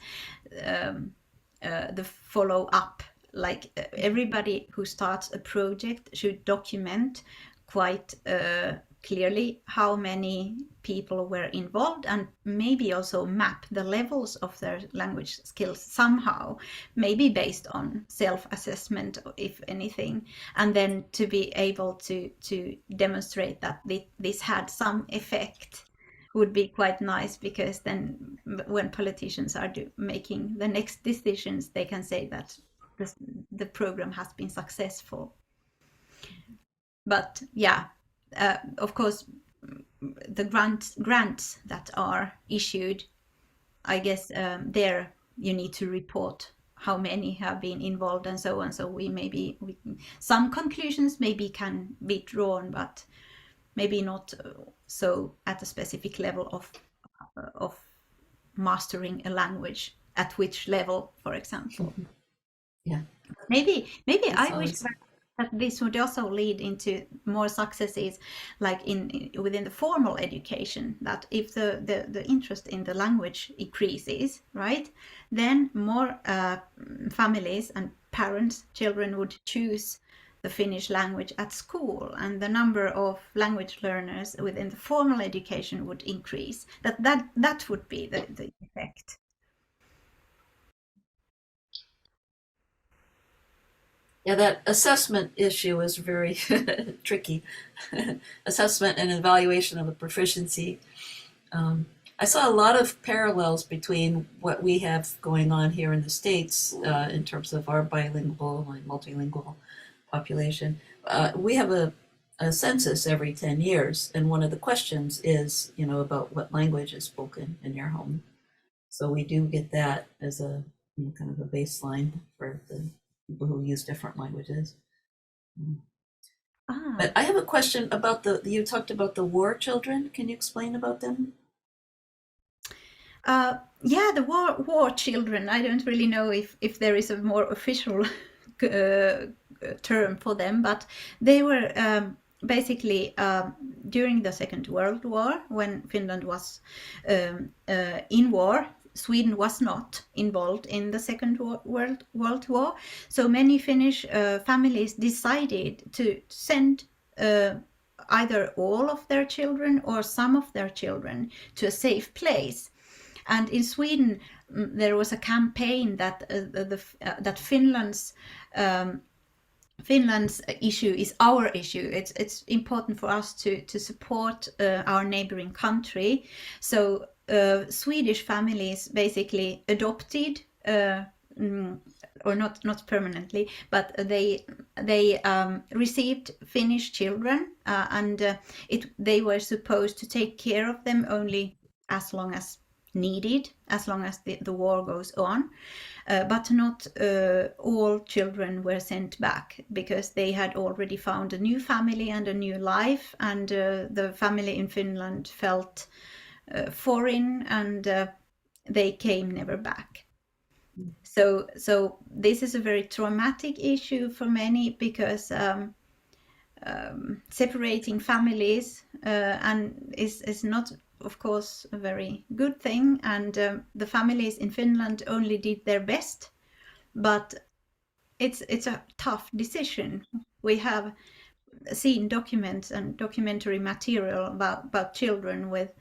the follow-up. Like everybody who starts a project should document quite clearly how many people were involved, and maybe also map the levels of their language skills somehow, maybe based on self-assessment, if anything, and then to be able to demonstrate that this had some effect would be quite nice, because then when politicians are making the next decisions, they can say that the program has been successful. But yeah, of course, the grants that are issued, I guess there you need to report how many have been involved and so on. So some conclusions maybe can be drawn, but maybe not so at a specific level of mastering a language, at which level, for example. Yeah. Maybe That's I wish always- that this would also lead into more successes, like within the formal education, that if the interest in the language increases, right, then more families and parents, children would choose the Finnish language at school, and the number of language learners within the formal education would increase. That would be the effect. Yeah, that assessment issue is very tricky. Assessment and evaluation of the proficiency. I saw a lot of parallels between what we have going on here in the States in terms of our bilingual and multilingual population. We have a census every 10 years, and one of the questions is, about what language is spoken in your home. So we do get that as a kind of a baseline for the people who use different languages. But I have a question about you talked about the war children. Can you explain about them? Yeah, the war children. I don't really know if there is a more official term for them, but they were basically during the Second World War, when Finland was in war, Sweden was not involved in the Second World War. So many Finnish families decided to send either all of their children or some of their children to a safe place. And in Sweden, there was a campaign that that Finland's issue is our issue. It's important for us to support our neighboring country. So Swedish families basically adopted, or not permanently, but they received Finnish children, and they were supposed to take care of them only as long as needed, as long as the war goes on. But not all children were sent back, because they had already found a new family and a new life, and the family in Finland felt foreign, and they came never back. So this is a very traumatic issue for many, because separating families and is not, of course, a very good thing, and the families in Finland only did their best, but it's a tough decision. We have seen documents and documentary material about children with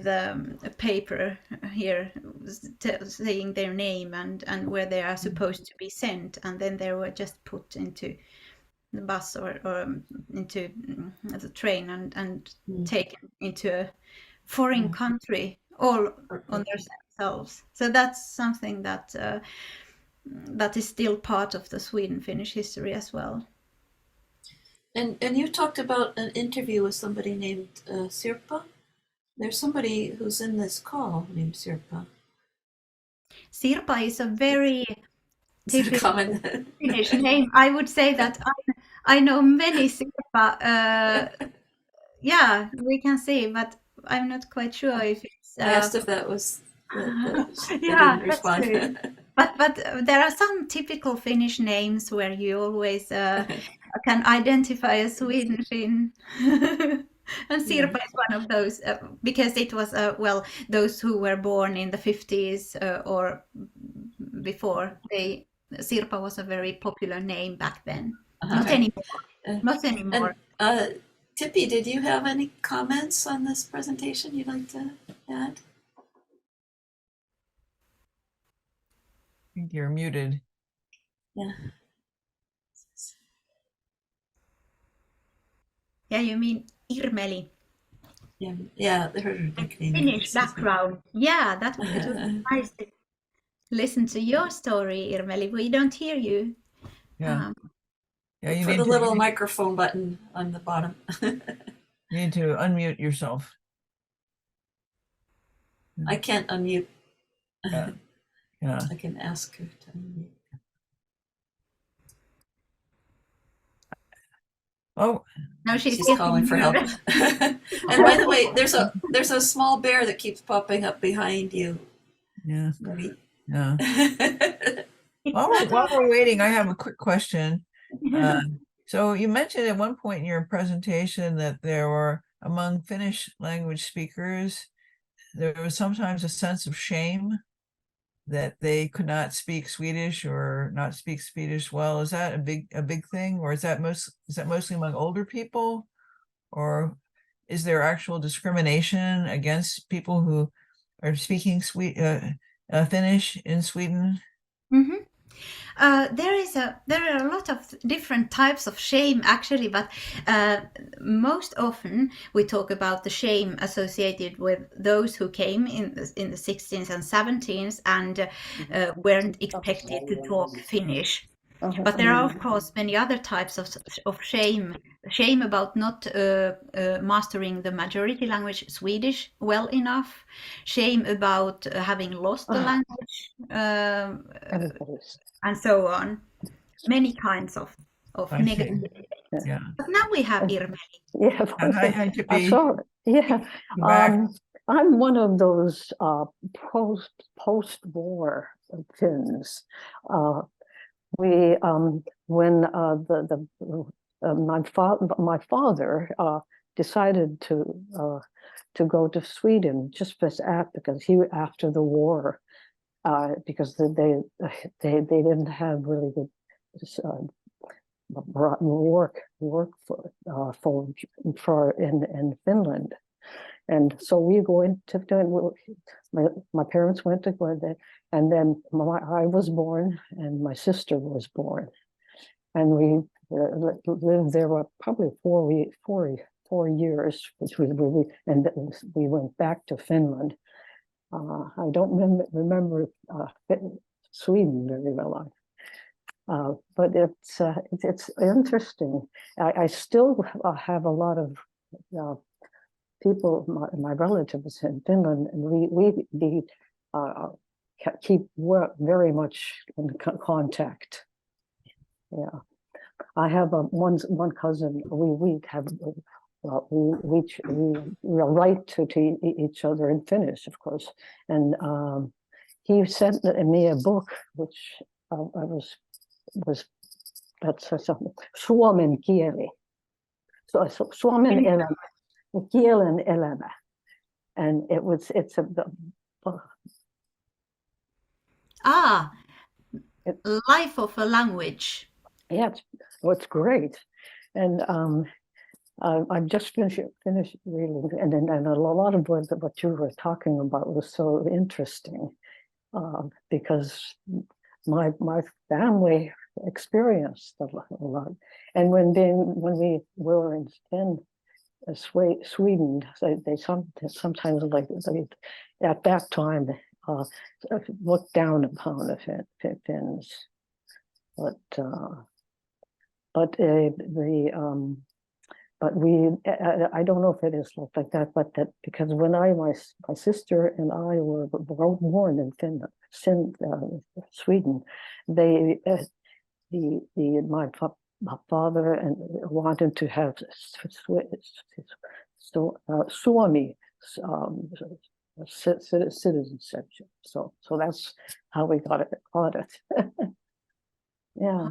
a paper here saying their name and where they are supposed to be sent, and then they were just put into the bus or into the train and taken into a foreign country all on themselves. So that's something that that is still part of the Sweden-Finnish history as well. And you talked about an interview with somebody named Sirpa. There's somebody who's in this call named Sirpa. Sirpa is a very typical Common Finnish name. I would say that I know many Sirpa. Yeah, we can see, but I'm not quite sure if it's. I asked if that was. Yeah, that's good. But there are some typical Finnish names where you always can identify a Sweden Finn. And Sirpa is one of those, because it was, well, those who were born in the 50s or before, Sirpa was a very popular name back then. Not anymore. Not anymore. And, Tippi, did you have any comments on this presentation you'd like to add? I think you're muted. Yeah. Yeah, you mean Irmeli. Yeah, her nickname. Finnish background. Yeah, it was nice to listen to your story, Irmeli. We don't hear you. Yeah. Yeah, you Put need the little microphone button on the bottom. You need to unmute yourself. I can't unmute. Yeah. I can ask her to unmute. Oh, now she's calling for help. And by the way, there's a small bear that keeps popping up behind you. yeah. Maybe. Yeah. While we're waiting, I have a quick question. So you mentioned at one point in your presentation that there were, among Finnish language speakers, there was sometimes a sense of shame that they could not speak Swedish or not speak Swedish well. Is that a big thing, or is that mostly among older people, or is there actual discrimination against people who are speaking Finnish in Sweden? Mm-hmm. There are a lot of different types of shame, actually, but most often we talk about the shame associated with those who came in the 16th and 17th and weren't expected to talk Finnish. But there are, of course, many other types of shame. Shame about not mastering the majority language, Swedish, well enough. Shame about having lost the language, and so on. Many kinds of negative. Yeah. But now we have Irmeli. Yeah, Hi, Tippi. I'm sorry. Yeah, I'm one of those post-war Finns. When my father decided to go to Sweden just because he after the war, because they didn't have really good work for in Finland. And so we go into my parents went to go there, and then I was born and my sister was born, and we lived there probably 4 years, which was and we went back to Finland. I don't remember Sweden very well, but it's interesting. I still have a lot of people, my relatives in Finland, and we keep very much in contact. Yeah, I have one cousin. We have we write to each other in Finnish, of course, and he sent me a book which I was that's suomen kieli, so suomen elämä, kielen elämä, and it's a life of a language. yeah, it's great, and I've just finished reading, and a lot of what you were talking about was so interesting, because my family experienced a lot, and when we were in Sweden, they sometimes at that time looked down upon the Finns, but I don't know if it is like that, but that because when my sister and I were born in Sweden, my father and wanted to have Suomi citizenship, so that's how we got it. Yeah.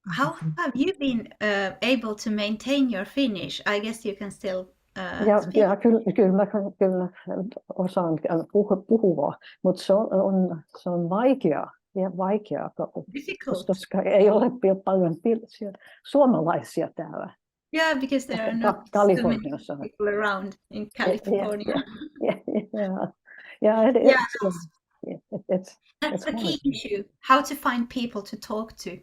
How have you been able to maintain your Finnish? I guess you can still speak. Ja, kyllä mä osaan puhua, mutta se on vaikea, Difficult. koska ei ole paljon suomalaisia täällä. Yeah, because there are not so many people around in California. That's the key issue, how to find people to talk to.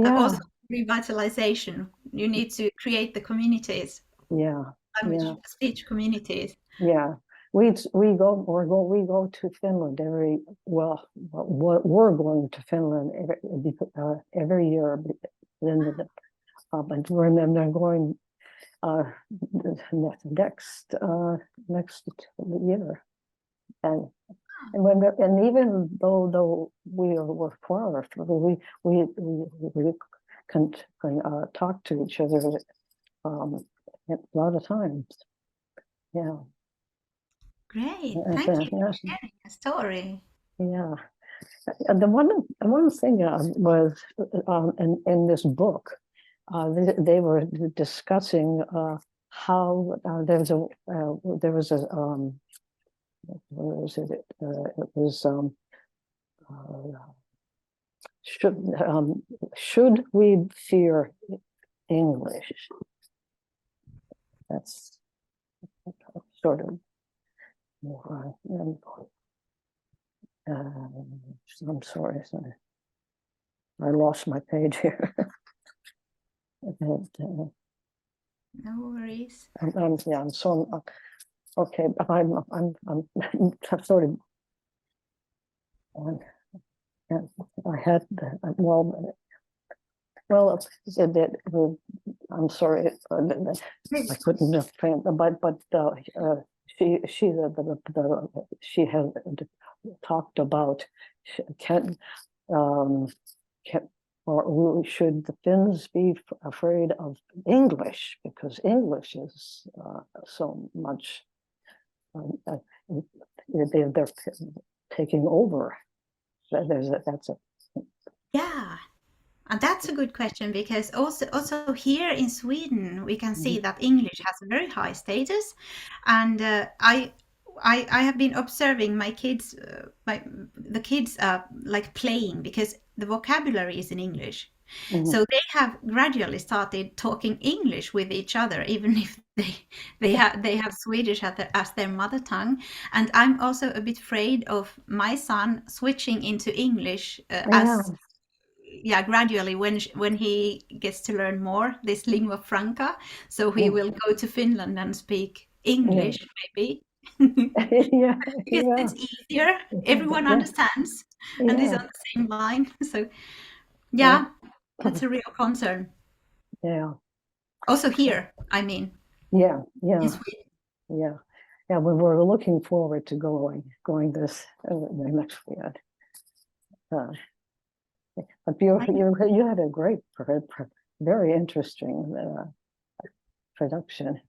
Also, revitalization, you need to create the communities. Language, speech communities. Yeah, we go to Finland we're going to Finland every year, and they're going next year, and even though we're far, we can talk to each other a lot of times. Yeah. Great. Thank you for sharing a story. Yeah. And the one thing was in this book, they were discussing how there was a what was it? It was should we fear English? That's sort of more. I'm sorry, I lost my page here. No worries. I'm so okay. I'm sort of. I had I'm sorry, I couldn't understand, but she had talked about or should the Finns be afraid of English, because English is so much they're taking over. That's a yeah. And that's a good question, because also here in Sweden we can see that English has a very high status, and I have been observing my kids, the kids like playing, because the vocabulary is in English. So they have gradually started talking English with each other, even if they have Swedish as their mother tongue. And I'm also a bit afraid of my son switching into English as gradually when he gets to learn more this lingua franca. So he will go to Finland and speak English, maybe. Yeah, Because yeah, it's easier, everyone yeah, understands and is yeah, on the same line. So yeah, yeah, that's a real concern. yeah, Also here, I mean, yeah, in yeah, Sweden. yeah. Yeah, we were looking forward to going this the next weekend. But you had a great, very interesting production.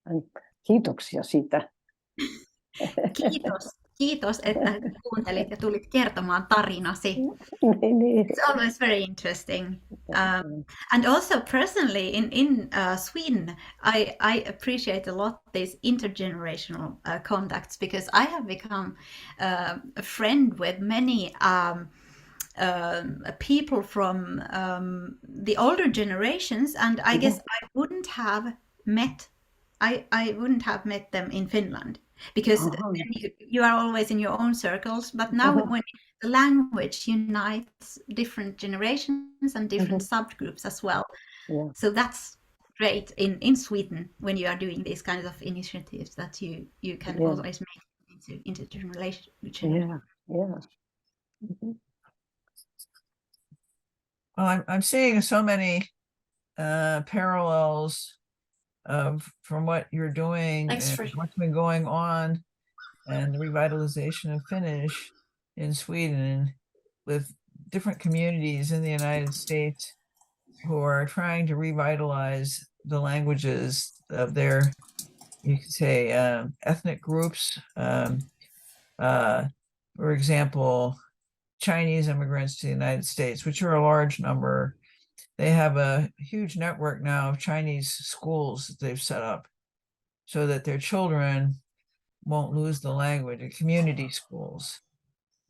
And kiitoksia siitä. Kiitos, että kuuntelit ja tulit kertomaan tarinasi. Niin. It's always very interesting. And also personally in Sweden, I appreciate a lot these intergenerational contacts, because I have become a friend with many people from the older generations, and I guess I wouldn't have met them in Finland, because then you are always in your own circles. But now when the language unites different generations and different subgroups as well, so that's great in Sweden when you are doing these kinds of initiatives, that you can always make it into intergenerational. Yeah, yeah. Well, I'm seeing so many parallels from what you're doing Thanks and for what's been going on, and the revitalization of Finnish in Sweden, with different communities in the United States who are trying to revitalize the languages of their, you could say, ethnic groups. For example, Chinese immigrants to the United States, which are a large number. They have a huge network now of Chinese schools that they've set up so that their children won't lose the language. Community schools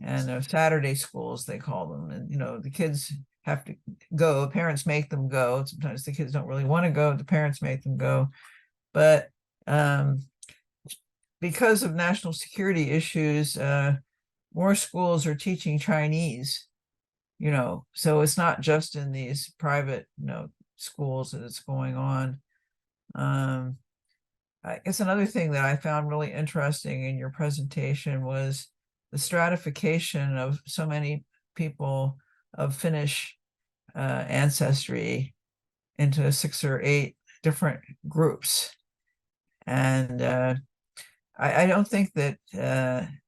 and Saturday schools, they call them. And, you know, the kids have to go. Parents make them go. Sometimes the kids don't really want to go. The parents make them go. But because of national security issues, more schools are teaching Chinese, you know, so it's not just in these private, you know, schools that it's going on. I guess another thing that I found really interesting in your presentation was the stratification of so many people of Finnish ancestry into 6 or 8 different groups. And I don't think that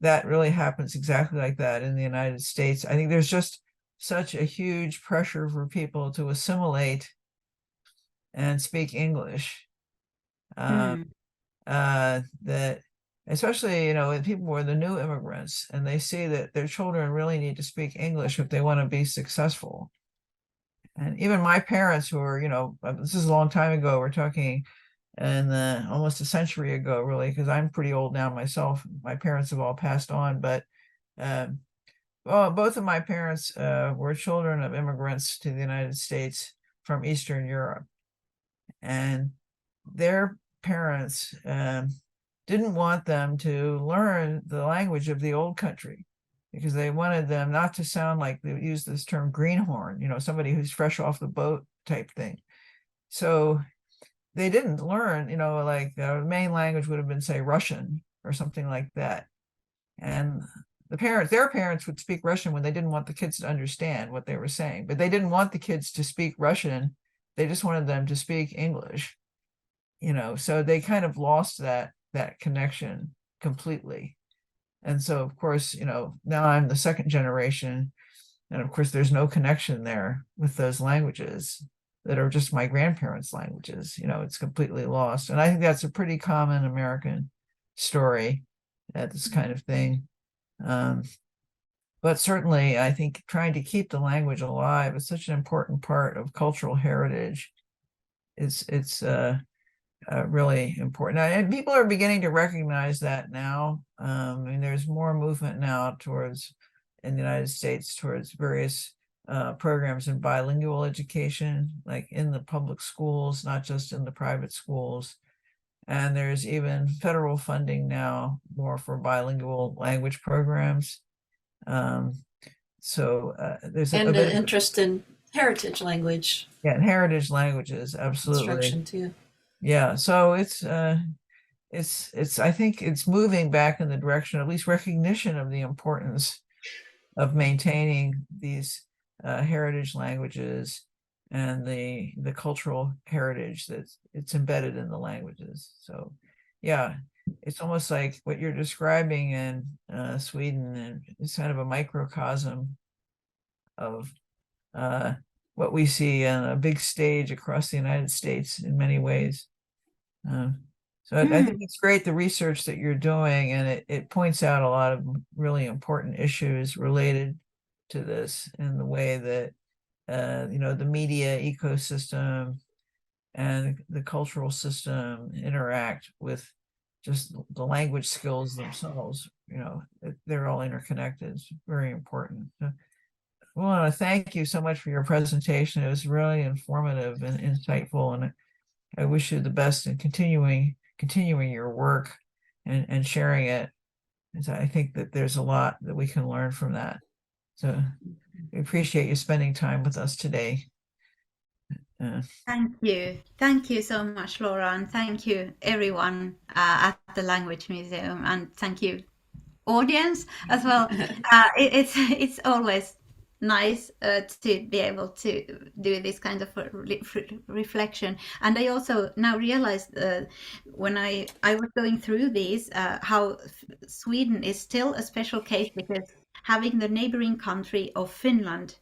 that really happens exactly like that in the United States. I think there's just such a huge pressure for people to assimilate and speak English. That especially, you know, when people were the new immigrants and they see that their children really need to speak English if they want to be successful. And even my parents, who are, you know, this is a long time ago, we're talking and almost a century ago, really, because I'm pretty old now myself. My parents have all passed on, but well, both of my parents were children of immigrants to the United States from Eastern Europe, and their parents didn't want them to learn the language of the old country, because they wanted them not to sound like, they use this term greenhorn, you know, somebody who's fresh off the boat type thing. So they didn't learn, you know, like the main language would have been, say, Russian or something like that. And their parents would speak Russian when they didn't want the kids to understand what they were saying, but they didn't want the kids to speak Russian. They just wanted them to speak English, you know, so they kind of lost that connection completely. And so, of course, you know, now I'm the second generation, and of course, there's no connection there with those languages that are just my grandparents' languages. You know, it's completely lost. And I think that's a pretty common American story, this kind of thing. but certainly I think trying to keep the language alive is such an important part of cultural heritage. It's really important. And people are beginning to recognize that now. I mean, there's more movement now towards, in the United States, towards various programs in bilingual education, like in the public schools, not just in the private schools. And there's even federal funding now more for bilingual language programs. So there's And a bit an interest in heritage language yeah, and heritage languages, absolutely. instruction too. Yeah, so it's I think it's moving back in the direction, at least recognition of the importance of maintaining these heritage languages and the cultural heritage that's it's embedded in the languages. So yeah, it's almost like what you're describing in Sweden, and it's kind of a microcosm of what we see on a big stage across the United States in many ways. So I think it's great, the research that you're doing, and it points out a lot of really important issues related to this in the way that, the media ecosystem and the cultural system interact with just the language skills themselves. They're all interconnected. It's very important. So I want to thank you so much for your presentation. It was really informative and insightful, and I wish you the best in continuing your work and sharing it. As I think that there's a lot that we can learn from that. So we appreciate you spending time with us today. Thank you so much, Laura, and thank you everyone at the Language Museum, and thank you audience as well. It's always nice to be able to do this kind of reflection. And I also now realized when I was going through these how Sweden is still a special case, because having the neighboring country of Finland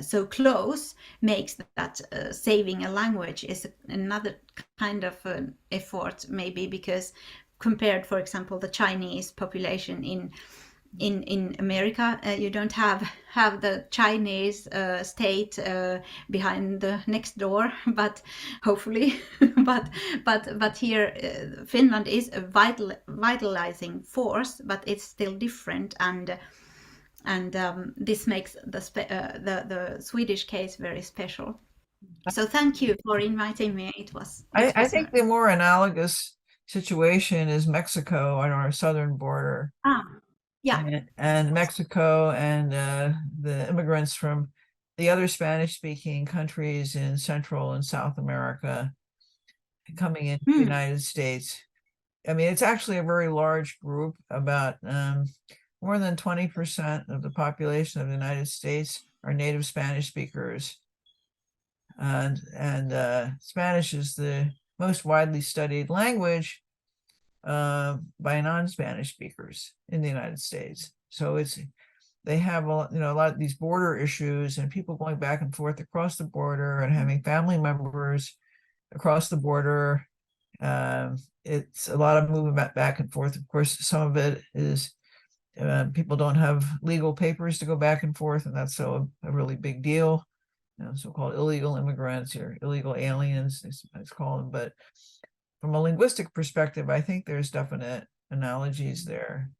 so close makes that saving a language is another kind of an effort, maybe, because compared, for example, the Chinese population in America, you don't have the Chinese state behind the next door, but hopefully, but here Finland is a vitalizing force, but it's still different, and this makes the Swedish case very special. So thank you for inviting me. It was I think the more analogous situation is Mexico on our southern border. Yeah. And Mexico and the immigrants from the other Spanish-speaking countries in Central and South America coming into the United States. I mean, it's actually a very large group. About more than 20% of the population of the United States are native Spanish speakers. And Spanish is the most widely studied language by non-Spanish speakers in the United States. So they have a lot of these border issues, and people going back and forth across the border and having family members across the border. It's a lot of movement back and forth. Of course, some of it is people don't have legal papers to go back and forth, and that's a really big deal. So-called illegal immigrants or illegal aliens, let's call them. But from a linguistic perspective, I think there's definite analogies there.